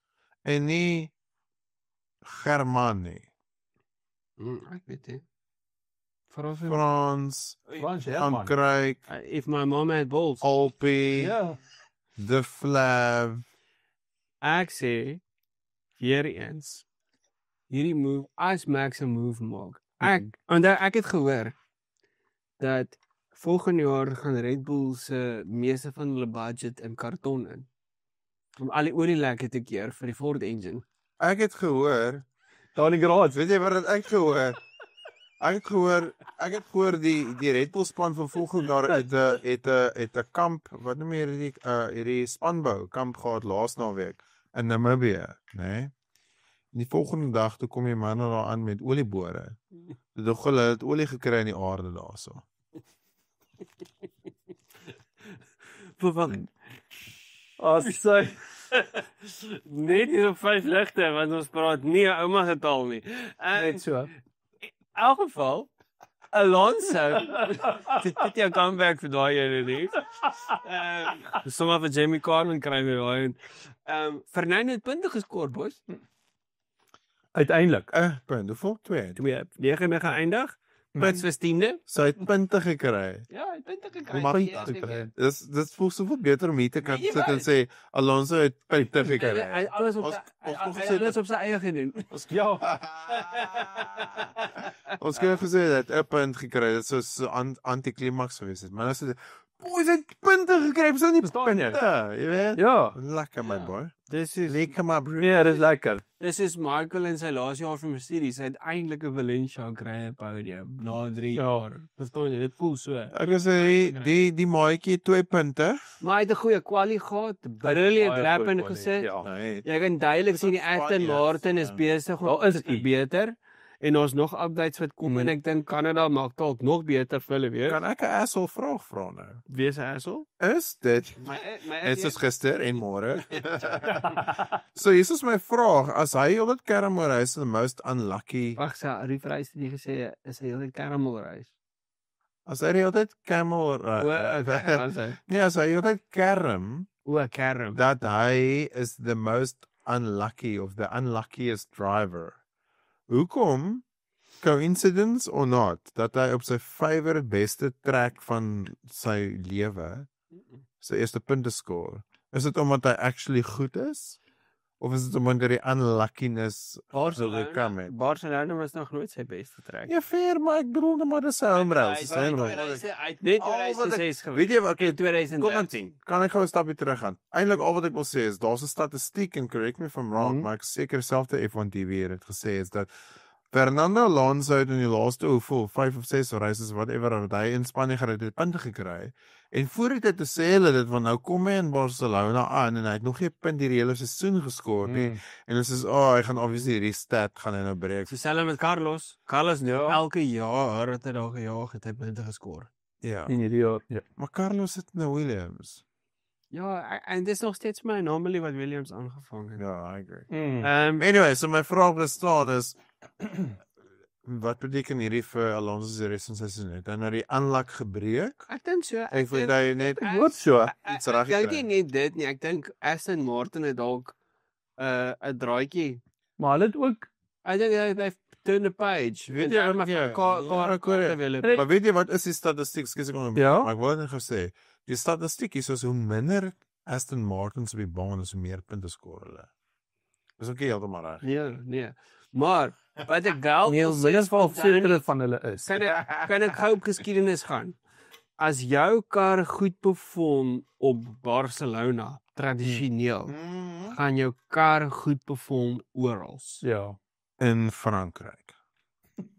en nie German nie? Ek weet nie. Frans. Frans Herrmann. Frankryk, If my mom had balls. Alpine, Ja. the Flav. Ek sê weer eens. Hierdie move as Max 'n move maak. Ek het gehoor dat volgende jaar gaan Red Bull se meeste van hulle budget in karton in. Om al die olielekke te keer vir die Ford engine. Ek het gehoor, Daai graad. weet jy wat ek gehoor? Ek het gehoor die Red Bull span van volgende jaar het 'n kamp, wat noem jy hierdie spanbou kamp gehad laas naweek in Namibië, né? Nee? Die volgende dag toe kom die manne daar aan met oliebore. Dit hulle het olie gekry in die aarde daarso. Verwag. As sy Net hier op 5 ligte want ons praat nie ouma se taal nie. net so. In elk geval Alonso dit jou comeback vir daai ene nie. Sommige van Jamie Carmen kry weer daai. Fernando het punte geskoor, boys. Uiteindelik. Punt, hoeveel? 2. 9 mee geëindig. Pits was 10de. Sy het punte gekry. Ja, hy het punte gekry. Mag Ja, punte nee, kry. Dit voel soveel beter om hier te kan Nee, sit en wat? sê Alonso het punte Hy gekry. het alles op Ons- sy ons hy- nog hy het gesê alles op sy eie gedoen. Ja. Ons kan gesê dat 'n punt gekry het, dit so anti-klimaks gewees het. Maar nou sê boys het punte gekry, is dit nie Verstaan punte, jy? jy weet? Ja. Lekker my boy. Dis is Lekker my bro. Nee, dis lekker. Dis is Michael in sy laaste jaar vir Mercedes. Hy het eintlik 'n Valencia kry 'n podium na 3 jaar. Verstaan jy? Dit voel so. Ek sê die maatjie het 2 punte. Maar hy het 'n goeie kwalie gehad. Brilliant Baie lap goeie en kwalie, gesê. ja. Nee. Jy kan duidelik sien die Aston Martin is besig om Daar is te beter. En ons nog updates wat kom en ek dink Canada maak dalk nog beter vir hulle weer. Kan ek 'n asshole vraag vra nou? Wees 'n asshole. Is dit Dit is gister en môre. So hier is my vraag, as hy op dit kerm oor hy is the most unlucky. Wag, sy reis het nie gesê is hy heeltyd caramel reis. As hy altyd camel nee, as hy altyd kerm O, caram. dat hy is the most unlucky of the unluckiest driver. Hoekom, coincidence or not, dat hy op sy favorite beste track van sy lewe sy eerste punte score? Is dit omdat hy actually goed is? Of is dit omdat hy die unluckiness oorkom het? Barcelona was nog nooit sy beste trek. Ja, fair, maar ek bedoel maar dis 'n home race, dis 'n home race. Net Al wat ek- 2006 Weet jy wat, okay, kom 2013. Kan ek gou 'n stapie terug gaan? Eintlik al wat ek wil sê is daar's 'n statistiek en correct me if I'm wrong, maar ek seker selfde F1 TV het gesê is dat Fernando Alonso het in die laaste hoeveel 5 of 6 races whatever wat hy in Spanje gery het punte gekry. En voor die tyd te sê hulle dit van nou kom hy in Barcelona aan en hy het nog geen punt hierdie hele seisoen geskoor nie. En hulle sê hy gaan obviously hierdie stat gaan hy nou breek. Dieselfde met Carlos. Carlos Ja. elke jaar het hy daar gejaag, het hy punte geskoor. Ja. In hierdie jaar. Ja. Maar Carlos het nou Williams. Ja, en dis nog steeds my anomaly wat Williams aangevang het. Ja, I agree. Ehm Anyway, so my vraag bestaan is wat beteken hierdie vir Alonso se res van sy seisoen? Het hy nou die aanlak gebreek? Ek dink so. Ek voel hy net Word so. iets reg Ek dink gekry. nie net dit nie. Ek dink Aston Martin het dalk 'n draadjie. Maar hulle het ook I think they've turned the page. Weet jy wat Maar weet jy wat is die statistiek? Skus ek kom. Ja? Maar ek wou net gesê, die statistiek is soos hoe minder Aston Martins op die baan is, hoe meer punte skoor hulle. Dis ook nie heeltemal reg. Nee. Maar wat ek wel in ieder geval sekere van hulle is. kan ek gou op geskiedenis gaan. As jou kar goed perform op Barcelona, tradisioneel, gaan jou kar goed perform oral. Ja. In Frankryk.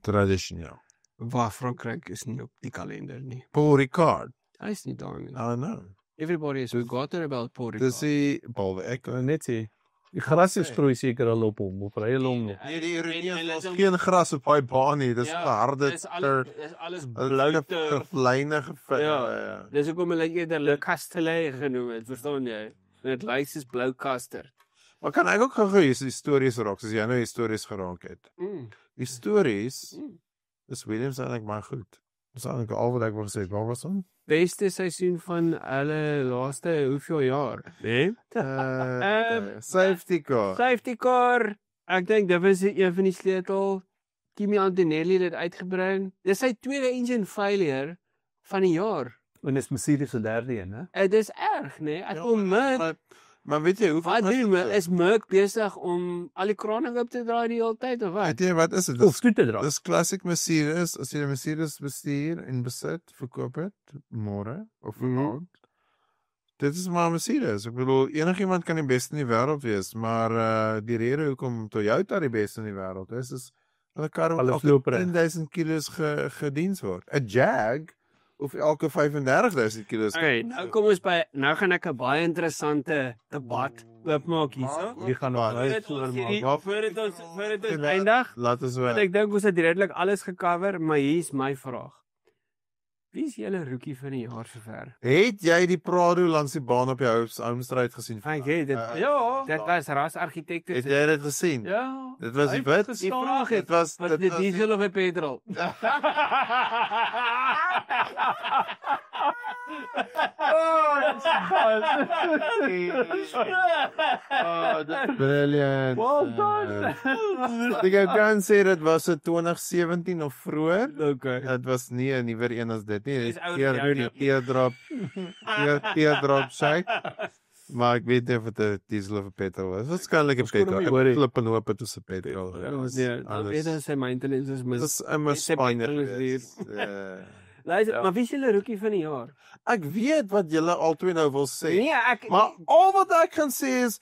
Tradisioneel. Waar Frankryk is nie op die kalender nie. Paul Ricard. Hy is nie daar nie. I know. Everybody is forgotten about Paul Ricard. Dis die Paul ek Net sê die gras is groei seker al op hom, op hy hom nog. Nee, die ironie is geen gras op daai baan nie. Dis harde dis alles blouter. lyne Ja. Dis hoekom hulle eerder Le Castellet genoem het, verstaan jy? Dit lyk soos blou kaster. Maar kan ek ook gou histories raak, soos jy nou histories geraak het. Histories is Williams eintlik baie goed. Dis eintlik al wat ek wou gesê, waar was hom? Beste seisoen van hulle laaste hoeveel jaar, né? Safety car. Safety car. Ek dink dit was een van die sleutel. Kimi Antonelli het dit uitgebring. Dis sy tweede engine failure van die jaar. En dis Mercedes se derde een, hè? Dit is erg, né? Ek wil Maar weet jy hoe wat doen is Merc besig om al die krane op te draai die hele tyd of wat? Weet jy wat is dit? Of skoot te dra. Dis classic Mercedes, as jy 'n Mercedes bestuur en besit, verkoop dit môre of vanaand. Dit is maar Mercedes. Ek bedoel enigiemand kan die beste in die wêreld wees, maar die rede hoekom Toyota die beste in die wêreld is hulle kar Hulle wat vloper. 10,000 kilos gediens word. 'n Jag of elke 35,000 kilos. Okay, nou kom ons by nou gaan ek 'n baie interessante debat oopmaak hierso. Wie gaan nou Voordat ons eindig, Laat ons want ek dink ons het redelik alles gecover, maar hier is my vraag. Wie is julle rookie van die jaar sover? Het jy die Prado langs die baan op jou Homestrait gesien? Ek het dit. Ja. Dit was rasargitekte. Het jy dit gesien? Ja. Dit was die wit. Die vraag het Dit was dit diesel of 'n petrol? Brilliant. Well done. Ek kan sê dit was 'n 2017 of vroeër. Okay. Dit was nie 'n nuwer een as dit nie. Dis ouer as jou Teardrop sy. Maar ek weet nie of dit 'n diesel of 'n petrol was. Waarskynlik 'n Ons kon hom petrol. nie hoor nie. Ek flip en hoop dit was 'n petrol. Dit is sy maintenance is mis. Dis 'n spiner. Luister, maar wie is julle rookie van die jaar? Ek weet wat julle albei nou wil sê. Nee, ek Maar al wat ek kan sê is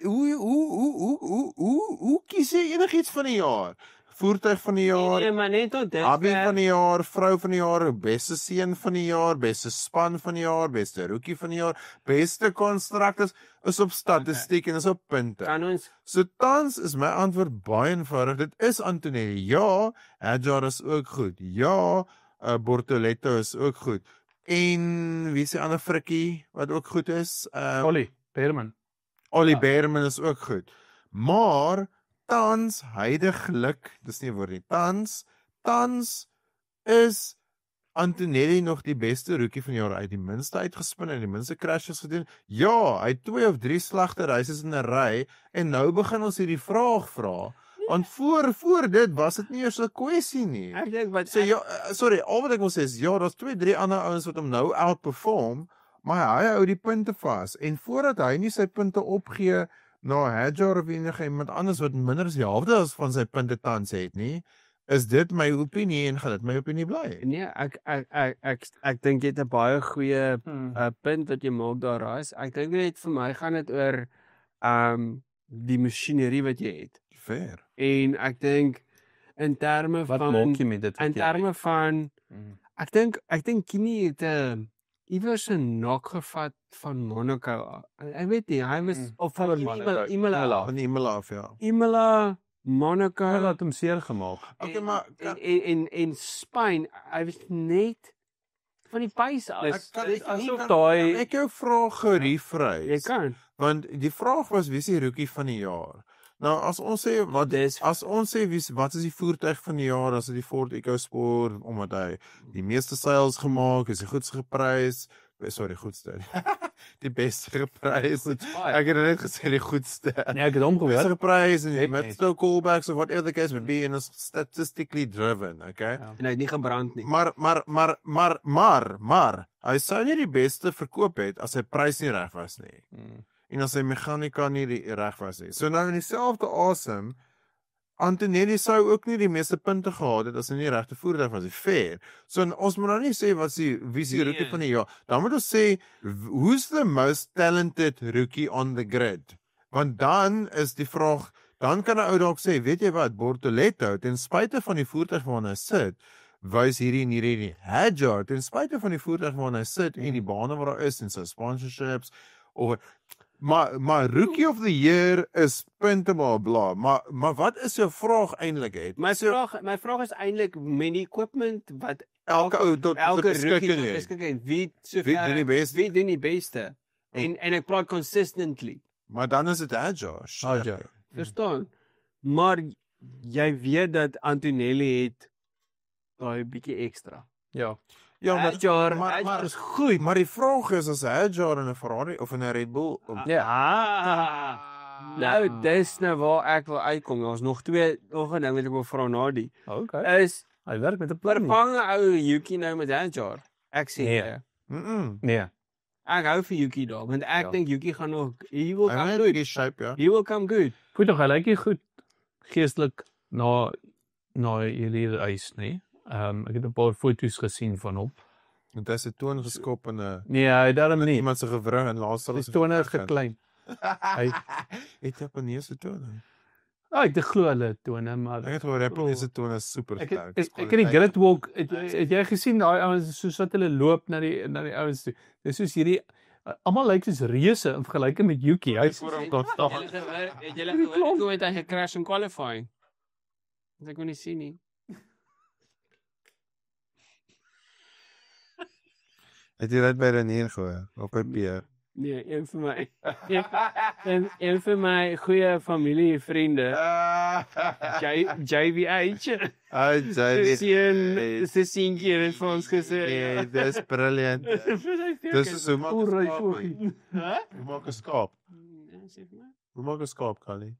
hoe kies jy enigiets van die jaar? Voertuig van die jaar, Nee, maar net tot dit. hobby van die jaar, vrou van die jaar, beste seun van die jaar, beste span van die jaar, beste rookie van die jaar, beste konstrukteurs is op statistiek en is op punte. Kan ons So tans is my antwoord baie eenvoudig. Dit is Antonelli. Ja, Hadjar is ook goed. Ja, Bortoletto is ook goed. En wie is die ander frikkie wat ook goed is? Ollie Beerman. Ollie Beerman is ook goed. Maar tans huidiglik, dis nie 'n woord nie. Tans is Antonelli nog die beste rookie van die jaar uit, die minste uitgespin en die minste crashes gedoen. Ja, hy het 2 of 3 slegte races in 'n ry en nou begin ons hierdie vraag vra. Want voor dit was dit nie eers 'n kwessie nie. ek dink wat So ja, sorry, al wat ek wil sê is ja, daar's 2, 3 ander ouens wat hom nou outperform, maar hy hou die punte vas en voordat hy nie sy punte opgee na Hadjar of iemand anders wat minder as die helfte as van sy punte tans het nie, is dit my opinie en gaan dit my opinie bly. Nee, ek dink jy het 'n baie goeie punt wat jy maak daar, Ras. Ek dink net vir my gaan dit oor die masjinerie wat jy het. Fair. En ek dink in terme Wat van maak jy met dit? in terme van ek dink Kimi het iewers 'n knock gevat van Monaco. Ek weet nie, hy was of van Imola. Van die e-mail af, ja. Imola, Monaco. Hy het hom seer gemaak. Okay, maar en Spanje, hy was net van die pace af. ek jou vraag gerefreis. Jy kan. Want die vraag was wie is die rookie van die jaar? Nou as ons sê Dis as ons sê wat is die voertuig van die jaar, as dit die Ford EcoSport omdat hy die meeste sales gemaak, is die goedste geprys, goedste. Die beste geprys. Ek het net gesê die goedste. Nee, ek het hom Beste gehoor. geprys en Weet met net. still callbacks of whatever the case may be, and it's statistically driven, okay? Ja. en hy het nie gebrand nie. Maar hy sou nie die beste verkoop het as sy prys nie reg was nie. En as sy meganika nie reg was nie. So nou in dieselfde asem, Antonelli sou ook nie die meeste punte gehad het as hy nie regte voertuig was nie. Fair. So ons moet nou nie sê wie is die rookie van die jaar. Dan moet ons sê who's the most talented rookie on the grid? Want dan is die vraag, dan kan 'n ou dalk sê, weet jy wat, Bortoleto, ten spyte van die voertuig waarna hy sit, wys hierdie Hadjar, ten spyte van die voertuig waarna hy sit en die bane waar hy is en sy sponsorships of maar rookie of the year is punte bla. Maar wat is jou vraag eintlik het? My vraag is eintlik met die equipment wat Elke ou tot elke beskikking rookie het. beskikking wie Wie doen die beste? Wie doen die beste? En ek praat consistently. Maar dan is dit Hadjar. Hadjar. Verstaan? Maar jy weet dat Antonelli het daai bietjie ekstra. Ja. Ja, Hadjar maar is goed. maar die vraag is as Hadjar in 'n Ferrari of in 'n Red Bull Nou, dis nou waar ek wil uitkom. Daar's nog 'n ding wat ek wil vra na die. Okay. Is Hy werk met 'n plan. vervang ou Yuki nou met Hadjar? Ek sê Nee. Nee. Ek hou vir Yuki daar, want ek dink Yuki gaan nog he will Hy come het good. die shape, ja. He will come good. Goed tog, hy lyk nie goed geestelik na hierdie reis nie. Ek het 'n paar foto's gesien van hom. Want hy se toon geskop in 'n Nee, hy darm nie. iemand se gewrig en laaste Sy tone is geklein. Hy het Japaneese tone. ek glo hulle tone, maar Ek het gehoor Japaneese tone is super ek sterk. het die grid walk het jy gesien daai ouens soos wat hulle loop na die ouens toe. Dis soos hierdie almal lyk soos reuse in vergelyking met Yuki. Hy's voor hom tot staan. Het julle gehoor hoe het hy gecrash in qualifying? Ek kon nie sien nie. Het jy dit by Renier gehoor? Op by Pierre? Nee, een vir my. Een vir my goeie familievriende. JVH. Sy sien hier het vir ons gesê. Nee, dis brilliant. Dis is hoe maak Oei. Hoe maak 'n skaap? Hoe maak 'n skaap, Kali?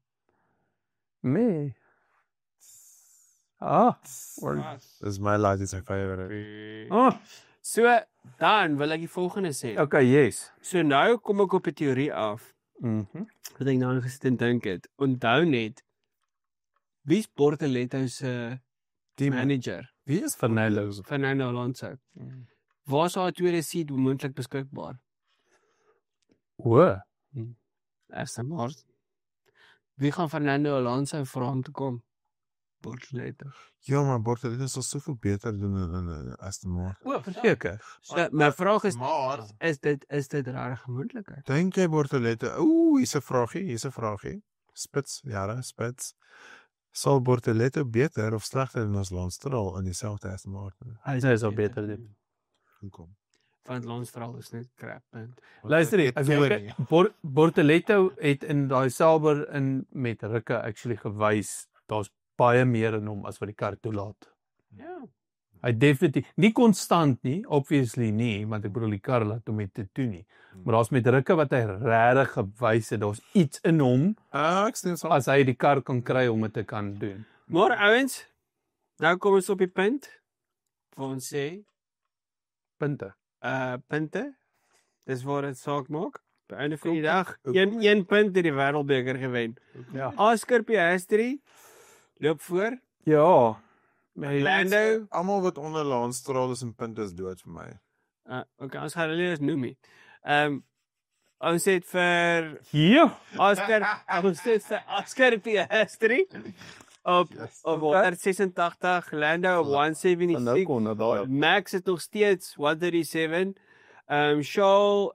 Me. Dis my life is my favorite. So, dan wil ek die volgende sê. Okay, yes. So nou kom ek op 'n teorie af. Wat ek nou gesit en dink het. Onthou net wie's Bortoleto se Die manager? Wie is Fernando Alonso. Waar is haar tweede seat moontlik beskikbaar? O, Aston Martin. Wie gaan Fernando Alonso vra om te kom? Bortoleto. Ja, maar Bortoleto sal soveel beter doen in Aston Martin. o, verseker. So, my vraag is Maar is dit regtig moontlik? dink jy Bortoleto? Hier's 'n vragie. Spits, spits. Sal Bortoleto beter of slegter doen as Lance Stroll in dieselfde Aston Martin? Hy is al beter dit. Hoekom? Want Lance Stroll is net crap. Luister hier, Bortoleto het in daai Sauber in met Rukke actually gewys daar's baie meer in hom as wat die kar toelaat. Ja. Hy definitief nie konstant nie, obviously nie, want ek bedoel die kar laat hom dit te doen nie. Maar daar's met Rukke wat hy regtig gewys het, daar's iets in hom Ek sien so. as hy die kar kan kry om dit te kan doen. Maar ouens, nou kom ons op die punt waar ons sê Punte. punte. Dis waar dit saak maak. By einde van die dag, een punt in die wêreldbeker gewen. Ja. Oscar Piastri loop voor. Ja. Lando. Almal wat onder Lance Stroll is en punte is dood vir my. Okay, ons gaan hulle eens noem nie. Ons het vir Hier. Oscar Piastri op 186, Lando op 176. kon daai. Max het nog steeds 137. Charles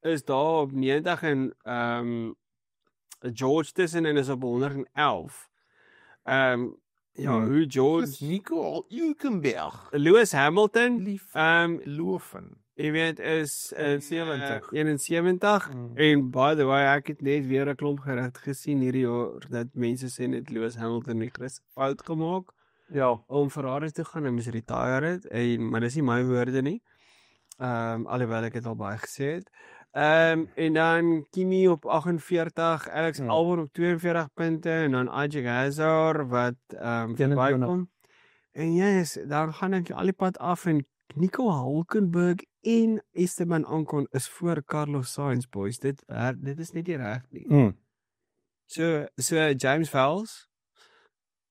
is daar op 90 en George tussen is op 111. Hoe George Nico Hülkenberg. Lewis Hamilton Lofen. Jy weet is 70. 71 en by the way ek het net weer 'n klomp gerig gesien hierdie jaar dat mense sê net Lewis Hamilton het 'n fout gemaak Ja, om Ferrari te gaan, hy moes retire het maar dis nie my woorde nie. Alhoewel ek dit al baie gesê het. En dan Kimi op 48, Alex Albon op 42 punte en dan Ajay Hazard wat verbykom. En yes, dan gaan ek al die pad af en Nico Hulkenberg en Esteban Ocon is voor Carlos Sainz, boys. Dit is net nie reg nie. So James Vowles,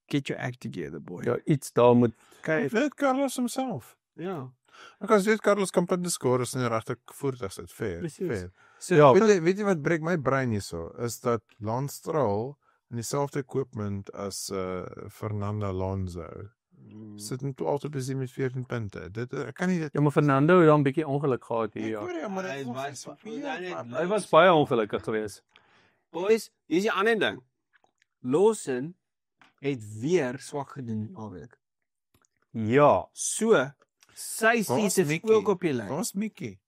get your act together, boy. ja, iets daar moet Ek weet Carlos homself. Ja, Ek as dit Carlos kan punte skoor is in die regte voertuig sit, fair. Presies. Fair. so Ja. Weet jy wat breek my brein hierso is dat Lance Stroll in dieselfde equipment as Fernando Alonso sit in 12de posisie met 14 punte. Dit ek kan nie dit Ja, maar Fernando het dan 'n bietjie ongeluk gehad hier, ja. Ja, maar Hy dit was- was soveel. Hy was baie ongelukkig geweest. boys, hier is die ander ding. Lawson het weer swak gedoen naweek. Ja, So, sy Waar is seat is Mickey? ook op die lyn. Waar's Mickey?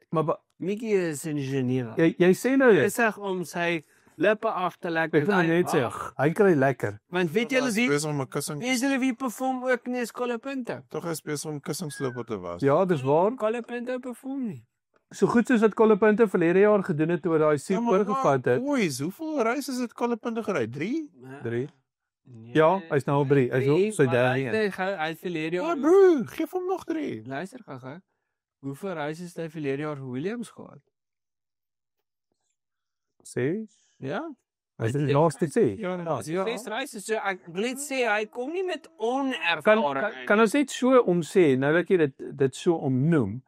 maar Mickey is in Geneva. jy sê nou Hy dit. sê om sy lippe af te lek. Ek wil net sê, hy kry lekker. Want weet julle wie? Besig om 'n kussing. Weet julle wie perform ook nie is Colin Punto? Tog is besig om kussingsloop te was. Ja, dis waar. Colin Punto perform nie. So goed soos wat Colin Punter verlede jaar gedoen het toe hy daai seat oorgevat het. Boys, hoeveel reise het Colin punte gery? 3? 3. Ja, hy's nou op 3. Hy's op sy derde een. Hy het verlede Ja, jaar. bro, geef hom nog 3. Luister gou. Hoeveel reise het hy verlede jaar vir Williams gehad? Sê, Ja. hy's die laaste sê. Ja. Ses reise, so ek wil net sê hy kom nie met Kan onervaring. kan ons net so omsê, nou dat jy dit so omnoem.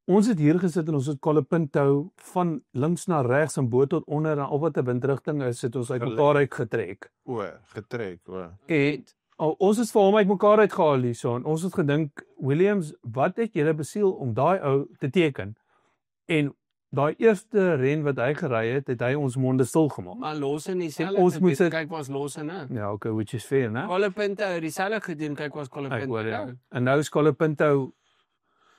Ons het hier gesit en ons het Colin Punto van links na regs en bo tot onder en op wat 'n windrigting is, het ons uit mekaar uitgetrek. O, getrek, o. En ons het vir hom uit mekaar uitgehaal hierso en ons het gedink Williams, wat het julle besiel om daai ou te teken? En daai eerste ren wat hy gery het, het hy ons monde stil gemaak. Maar Lawson dieselfde. Ons moet sit- kyk was Lawson nou. Ja, okay, which is fair, né? Colin Punto dieselfde gedoen, kyk was Colin Ek Punto. hoor ja. En nou is Colin Punto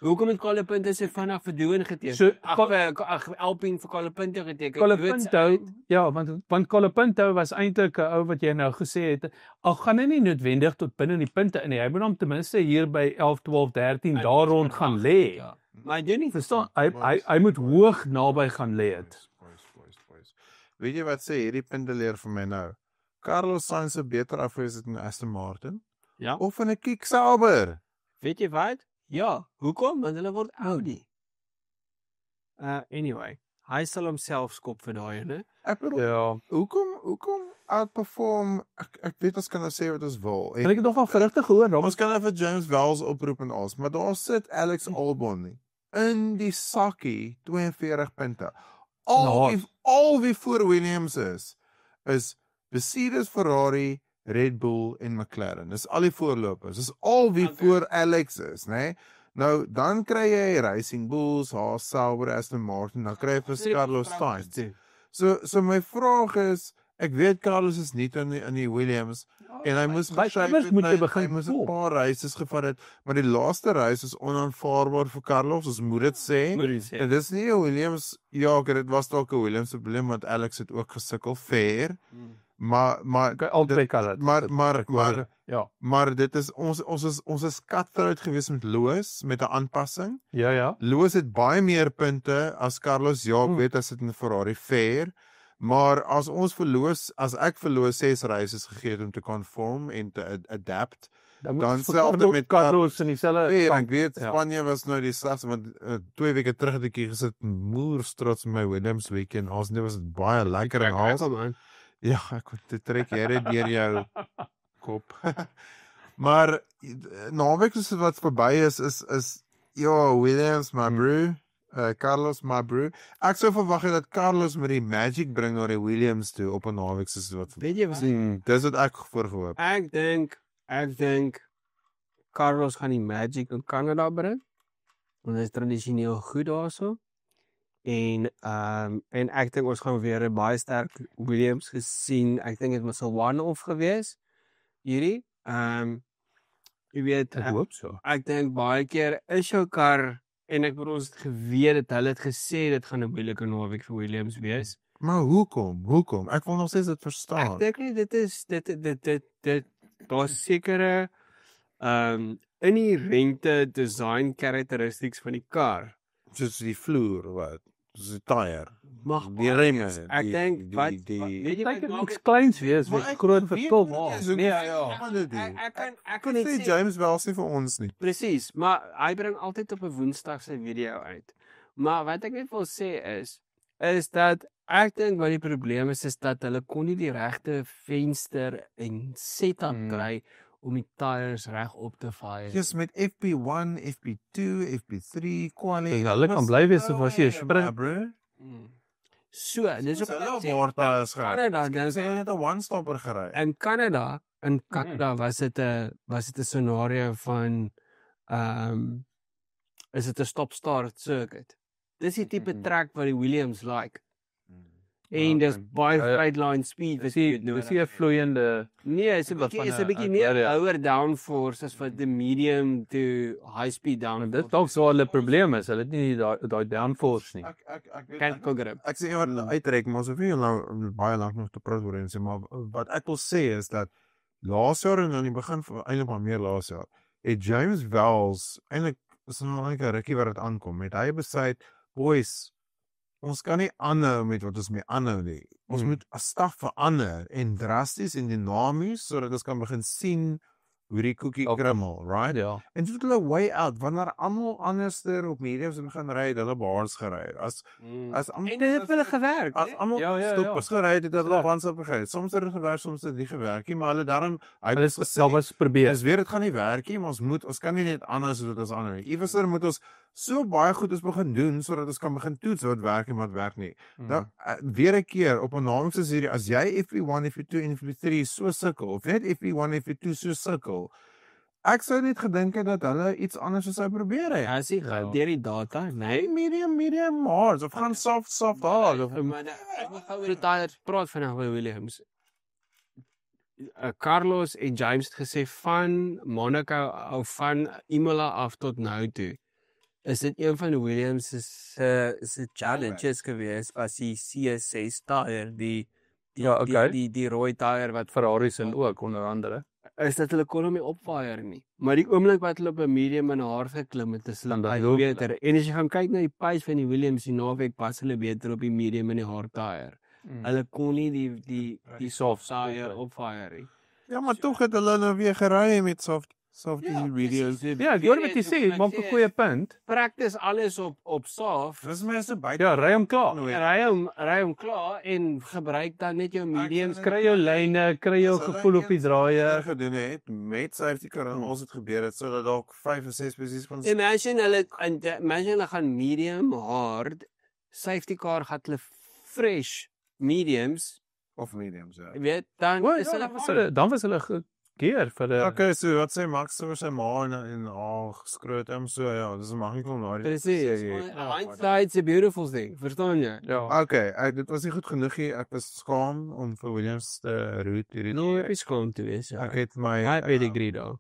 Hoekom het Colin Punto se vanaf verdoen geteken? So, Alpine vir Colin Punto geteken. Colin Jy weet, Punto, ja, want Colin Punto was eintlik 'n ou wat jy nou gesê het, al gaan hy nie noodwendig tot binne die punte in nie. Hy moet hom ten minste hier by 11, 12, 13 daar rond gaan lê. Ja. Maar hy doen nie Verstaan? Hy moet hoog naby gaan lê het. Boys. Weet jy wat sê hierdie punte leer vir my nou? Carlos Sainz se beter afwees in Aston Martin Ja. of in 'n Kick Sauber. Weet jy wat? Ja, hoekom? Want hulle word Audi. Anyway, hy sal homself skop vir daai, né? Ek bedoel, Ja. hoekom outperform ek weet ons kan nou sê wat ons wil. En ek het nog al gerugte gehoor, Ons kan even James Wells oproep en alles, maar daar sit Alex Albon nie in die sakkie 42 punte. Al wie voor Williams is Mercedes, Ferrari, Red Bull en McLaren. Dis al die voorlopers. Dis al wie voor Alex is, né? Nou dan kry jy Racing Bulls, Haas, Sauber, Aston Martin, dan kry jy vir Carlos Sainz. So my vraag is, ek weet Carlos is nie in die Williams en hy moes moet jy begin hy moes 'n voel. paar races gevat het, maar die laaste race is onaanvaarbaar vir Carlos, ons moet dit sê. En dis nie 'n Williams, ja, dit was dalk 'n Williams probleem want Alex het ook gesukkel, fair. Maar Albei kan dit. maar dit is ons is cutthroat geweest met Lewis met 'n aanpassing. Ja. Lewis het baie meer punte as Carlos. Ja, ek weet as dit in Ferrari fair. Maar as ek vir Lewis 6 races gegee het om te conform en te adapt, dan selfde met Carlos in dieselfde ek weet Spanje was nou die slegste want 2 weke terug het ek hier gesit moerstrots met my Williams weekend. Ons was baie lekker en haal. Ja, ek dit trek jy dit deur jou kop. Maar naweek is wat verby is ja, Williams my bro, Carlos my bro. Ek sou verwag het dat Carlos met die magic bring na die Williams toe op 'n naweek soos wat. Weet jy wat? Dis wat ek voorgehoop. Ek dink Carlos gaan die Magic in Canada bring. Want dit is tradisioneel goed daarso. En ek dink ons gaan weer 'n baie sterk Williams gesien. Ek dink dit was 'n one-off gewees hierdie. Jy weet Ek hoop so. ek dink baie keer is jou kar En ek bedoel ons het geweet dat hulle het gesê dit gaan 'n moeilike naweek vir Williams wees. Maar hoekom? Ek wil nog steeds dit Ek verstaan. dink nie dit is dit daar's sekere inherente design characteristics van die kar. Soos die vloer wat, soos die tyre, Mag die remme, ek dink wat die weet jy Dit wat kan maak niks kleins wees Maar wat ek groot weet verskil nie, maak. so Nee, ek kan net sê sê James Wells nie vir ons nie. presies, maar hy bring altyd op 'n Woensdag sy video uit. Maar wat ek net wil sê is dat ek dink wat die probleem is dat hulle kon nie die regte venster en setup kry om die tyres reg op te vaai. Just met FP1, FP2, FP3, quali. Hulle kan bly wees of as jy sprint. bro. So, dis ook Hulle wat ek sê. waar is gehad. Canada, dan Sê jy net 'n one-stopper gery. in Canada was dit 'n scenario van is dit 'n stop-start circuit. Dis die tipe track wat die Williams like. En dis baie straight line speed Dis nie 'n vloeiende Nee, is 'n bietjie meer lower downforce as wat die medium to high speed down. dit dalk so hulle probleem is. Hulle het nie daai downforce nie. Can't go grip. Ek sê wat uitreik, maar soveel jy nou baie lank nog te praat oor en sê maar wat ek wil sê is dat laas jaar en aan die begin van eintlik maar meer laas jaar, het James Wells eintlik is nou net 'n rukkie wat dit aankom. Het hy besluit, boys, ons kan nie aanhou met wat ons mee aanhou nie. Ons moet 'n stap verander en drasties en dinamies sodat ons kan begin sien hoe die koekie krummel, right? Ja. En dit hulle way out wanneer almal anderster op mediums gaan ry, het hulle baars gery. As En dit het vir hulle gewerk. as almal stoppers gery het, het hulle langs op gery. Soms het dit gewerk, soms het dit nie gewerk nie, maar hulle daarom Hulle is self was probeer. Dis weer dit gaan nie werk nie, maar ons kan nie net anders soos ons ander nie. Iewers moet ons so baie goed ons begin doen sodat ons kan begin toets wat werk en wat werk nie. Dan weer 'n keer op 'n naweek soos hierdie, as jy FP1, FP2 en FP3 so sukkel of net FP1, FP2 so sukkel, ek sou net gedink het dat hulle iets anders sou probeer het. As jy deur die data, nee. Medium hard of gaan soft hard of Maar ek wil gou oor die tyres praat vandag by Williams. Carlos en James het gesê van Monaco of van Imola af tot nou toe. Is dit een van Williams se challenges gewees as die CS6 tyre, die rooi tyre wat Ferraris en ook onder andere. is dat hulle kon hom nie opfire nie. Maar die oomblik wat hulle op 'n medium en hard geklim het, is hulle Dan baie loop beter. En as jy gaan kyk na die pace van die Williams die naweek, pas hulle beter op die medium en die hard tyre. Hulle kon nie die soft tyre opfire nie. ja, maar tog het hulle nou weer gery met soft videos. Ja, ek hoor wat jy sê, maak 'n goeie punt. Practice alles op soft. Dis mense by Ja, ry hom klaar. Ry hom klaar en gebruik dan net jou mediums. Kry jou lyne, kry jou gevoel op die draaie. gedoen het met safety car en ons het gebeur het sodat dalk 5 of 6 posisies van Imagine hulle gaan medium hard, safety car gaan hulle fresh mediums, of mediums, ja. jy weet, dan is hulle Dan was hulle gekeer vir 'n Okay, so wat sê Max oor sy ma en geskroot hom so ja, dis 'n makliker na die. Presies. Hindsight's a beautiful thing, verstaan jy? ja. Okay, dit was nie goed genoeg nie. Ek was skaam om vir Williams te root hierdie. Nou, ek is gewoon te wees. Ek het my Hy pedigree daar.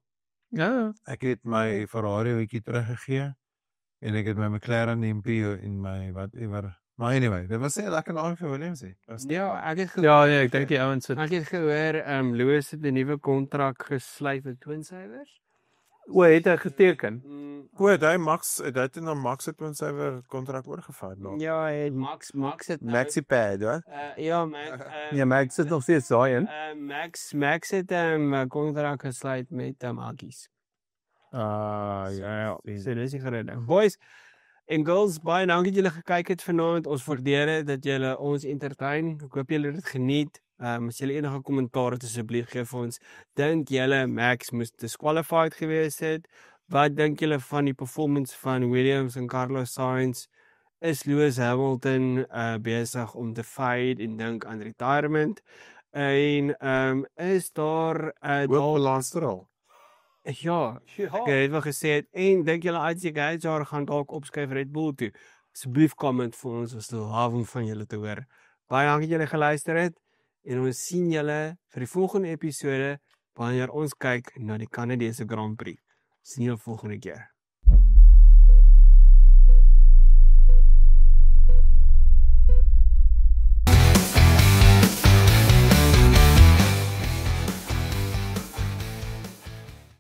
Ja. ek het my Ferrari 'n bietjie teruggegee en ek het my McLaren MP in my whatever. Maar anyway, dit was 'n lekker naam vir Williams hè. Ja, ek het Ja, nee, ek dink die ouens het Ek het gehoor Lewis het 'n nuwe kontrak gesluit met Twin Savers. het hy geteken. Goed, hy Max, dit het na Max het ons syfer kontrak oorgevat nou. Ja, hy het Max het Maxi pad, hoor. ja, Max Ja, maar ek sit nog steeds daai in. Max het 'n kontrak gesluit met Aggies. Ja. So dis die gerede. Boys en girls, baie dankie dat julle gekyk het vanaand. Ons waardeer dit dat julle ons entertain. Ek hoop julle het dit geniet. As julle enige kommentaar het, asseblief gee vir ons. Dink julle Max moes disqualified gewees het? Wat dink julle van die performance van Williams en Carlos Sainz? Is Lewis Hamilton besig om te fade en dink aan retirement? En is daar Wel laaste rol. ja, ek het wel gesê het, en dink julle uit seker jaar gaan dalk opskuif Red Bull toe. Asseblief comment vir ons, ons wil hou van julle te hoor. Baie dankie dat julle geluister het en ons sien julle vir die volgende episode wanneer ons kyk na die Canadese Grand Prix. Sien julle volgende keer.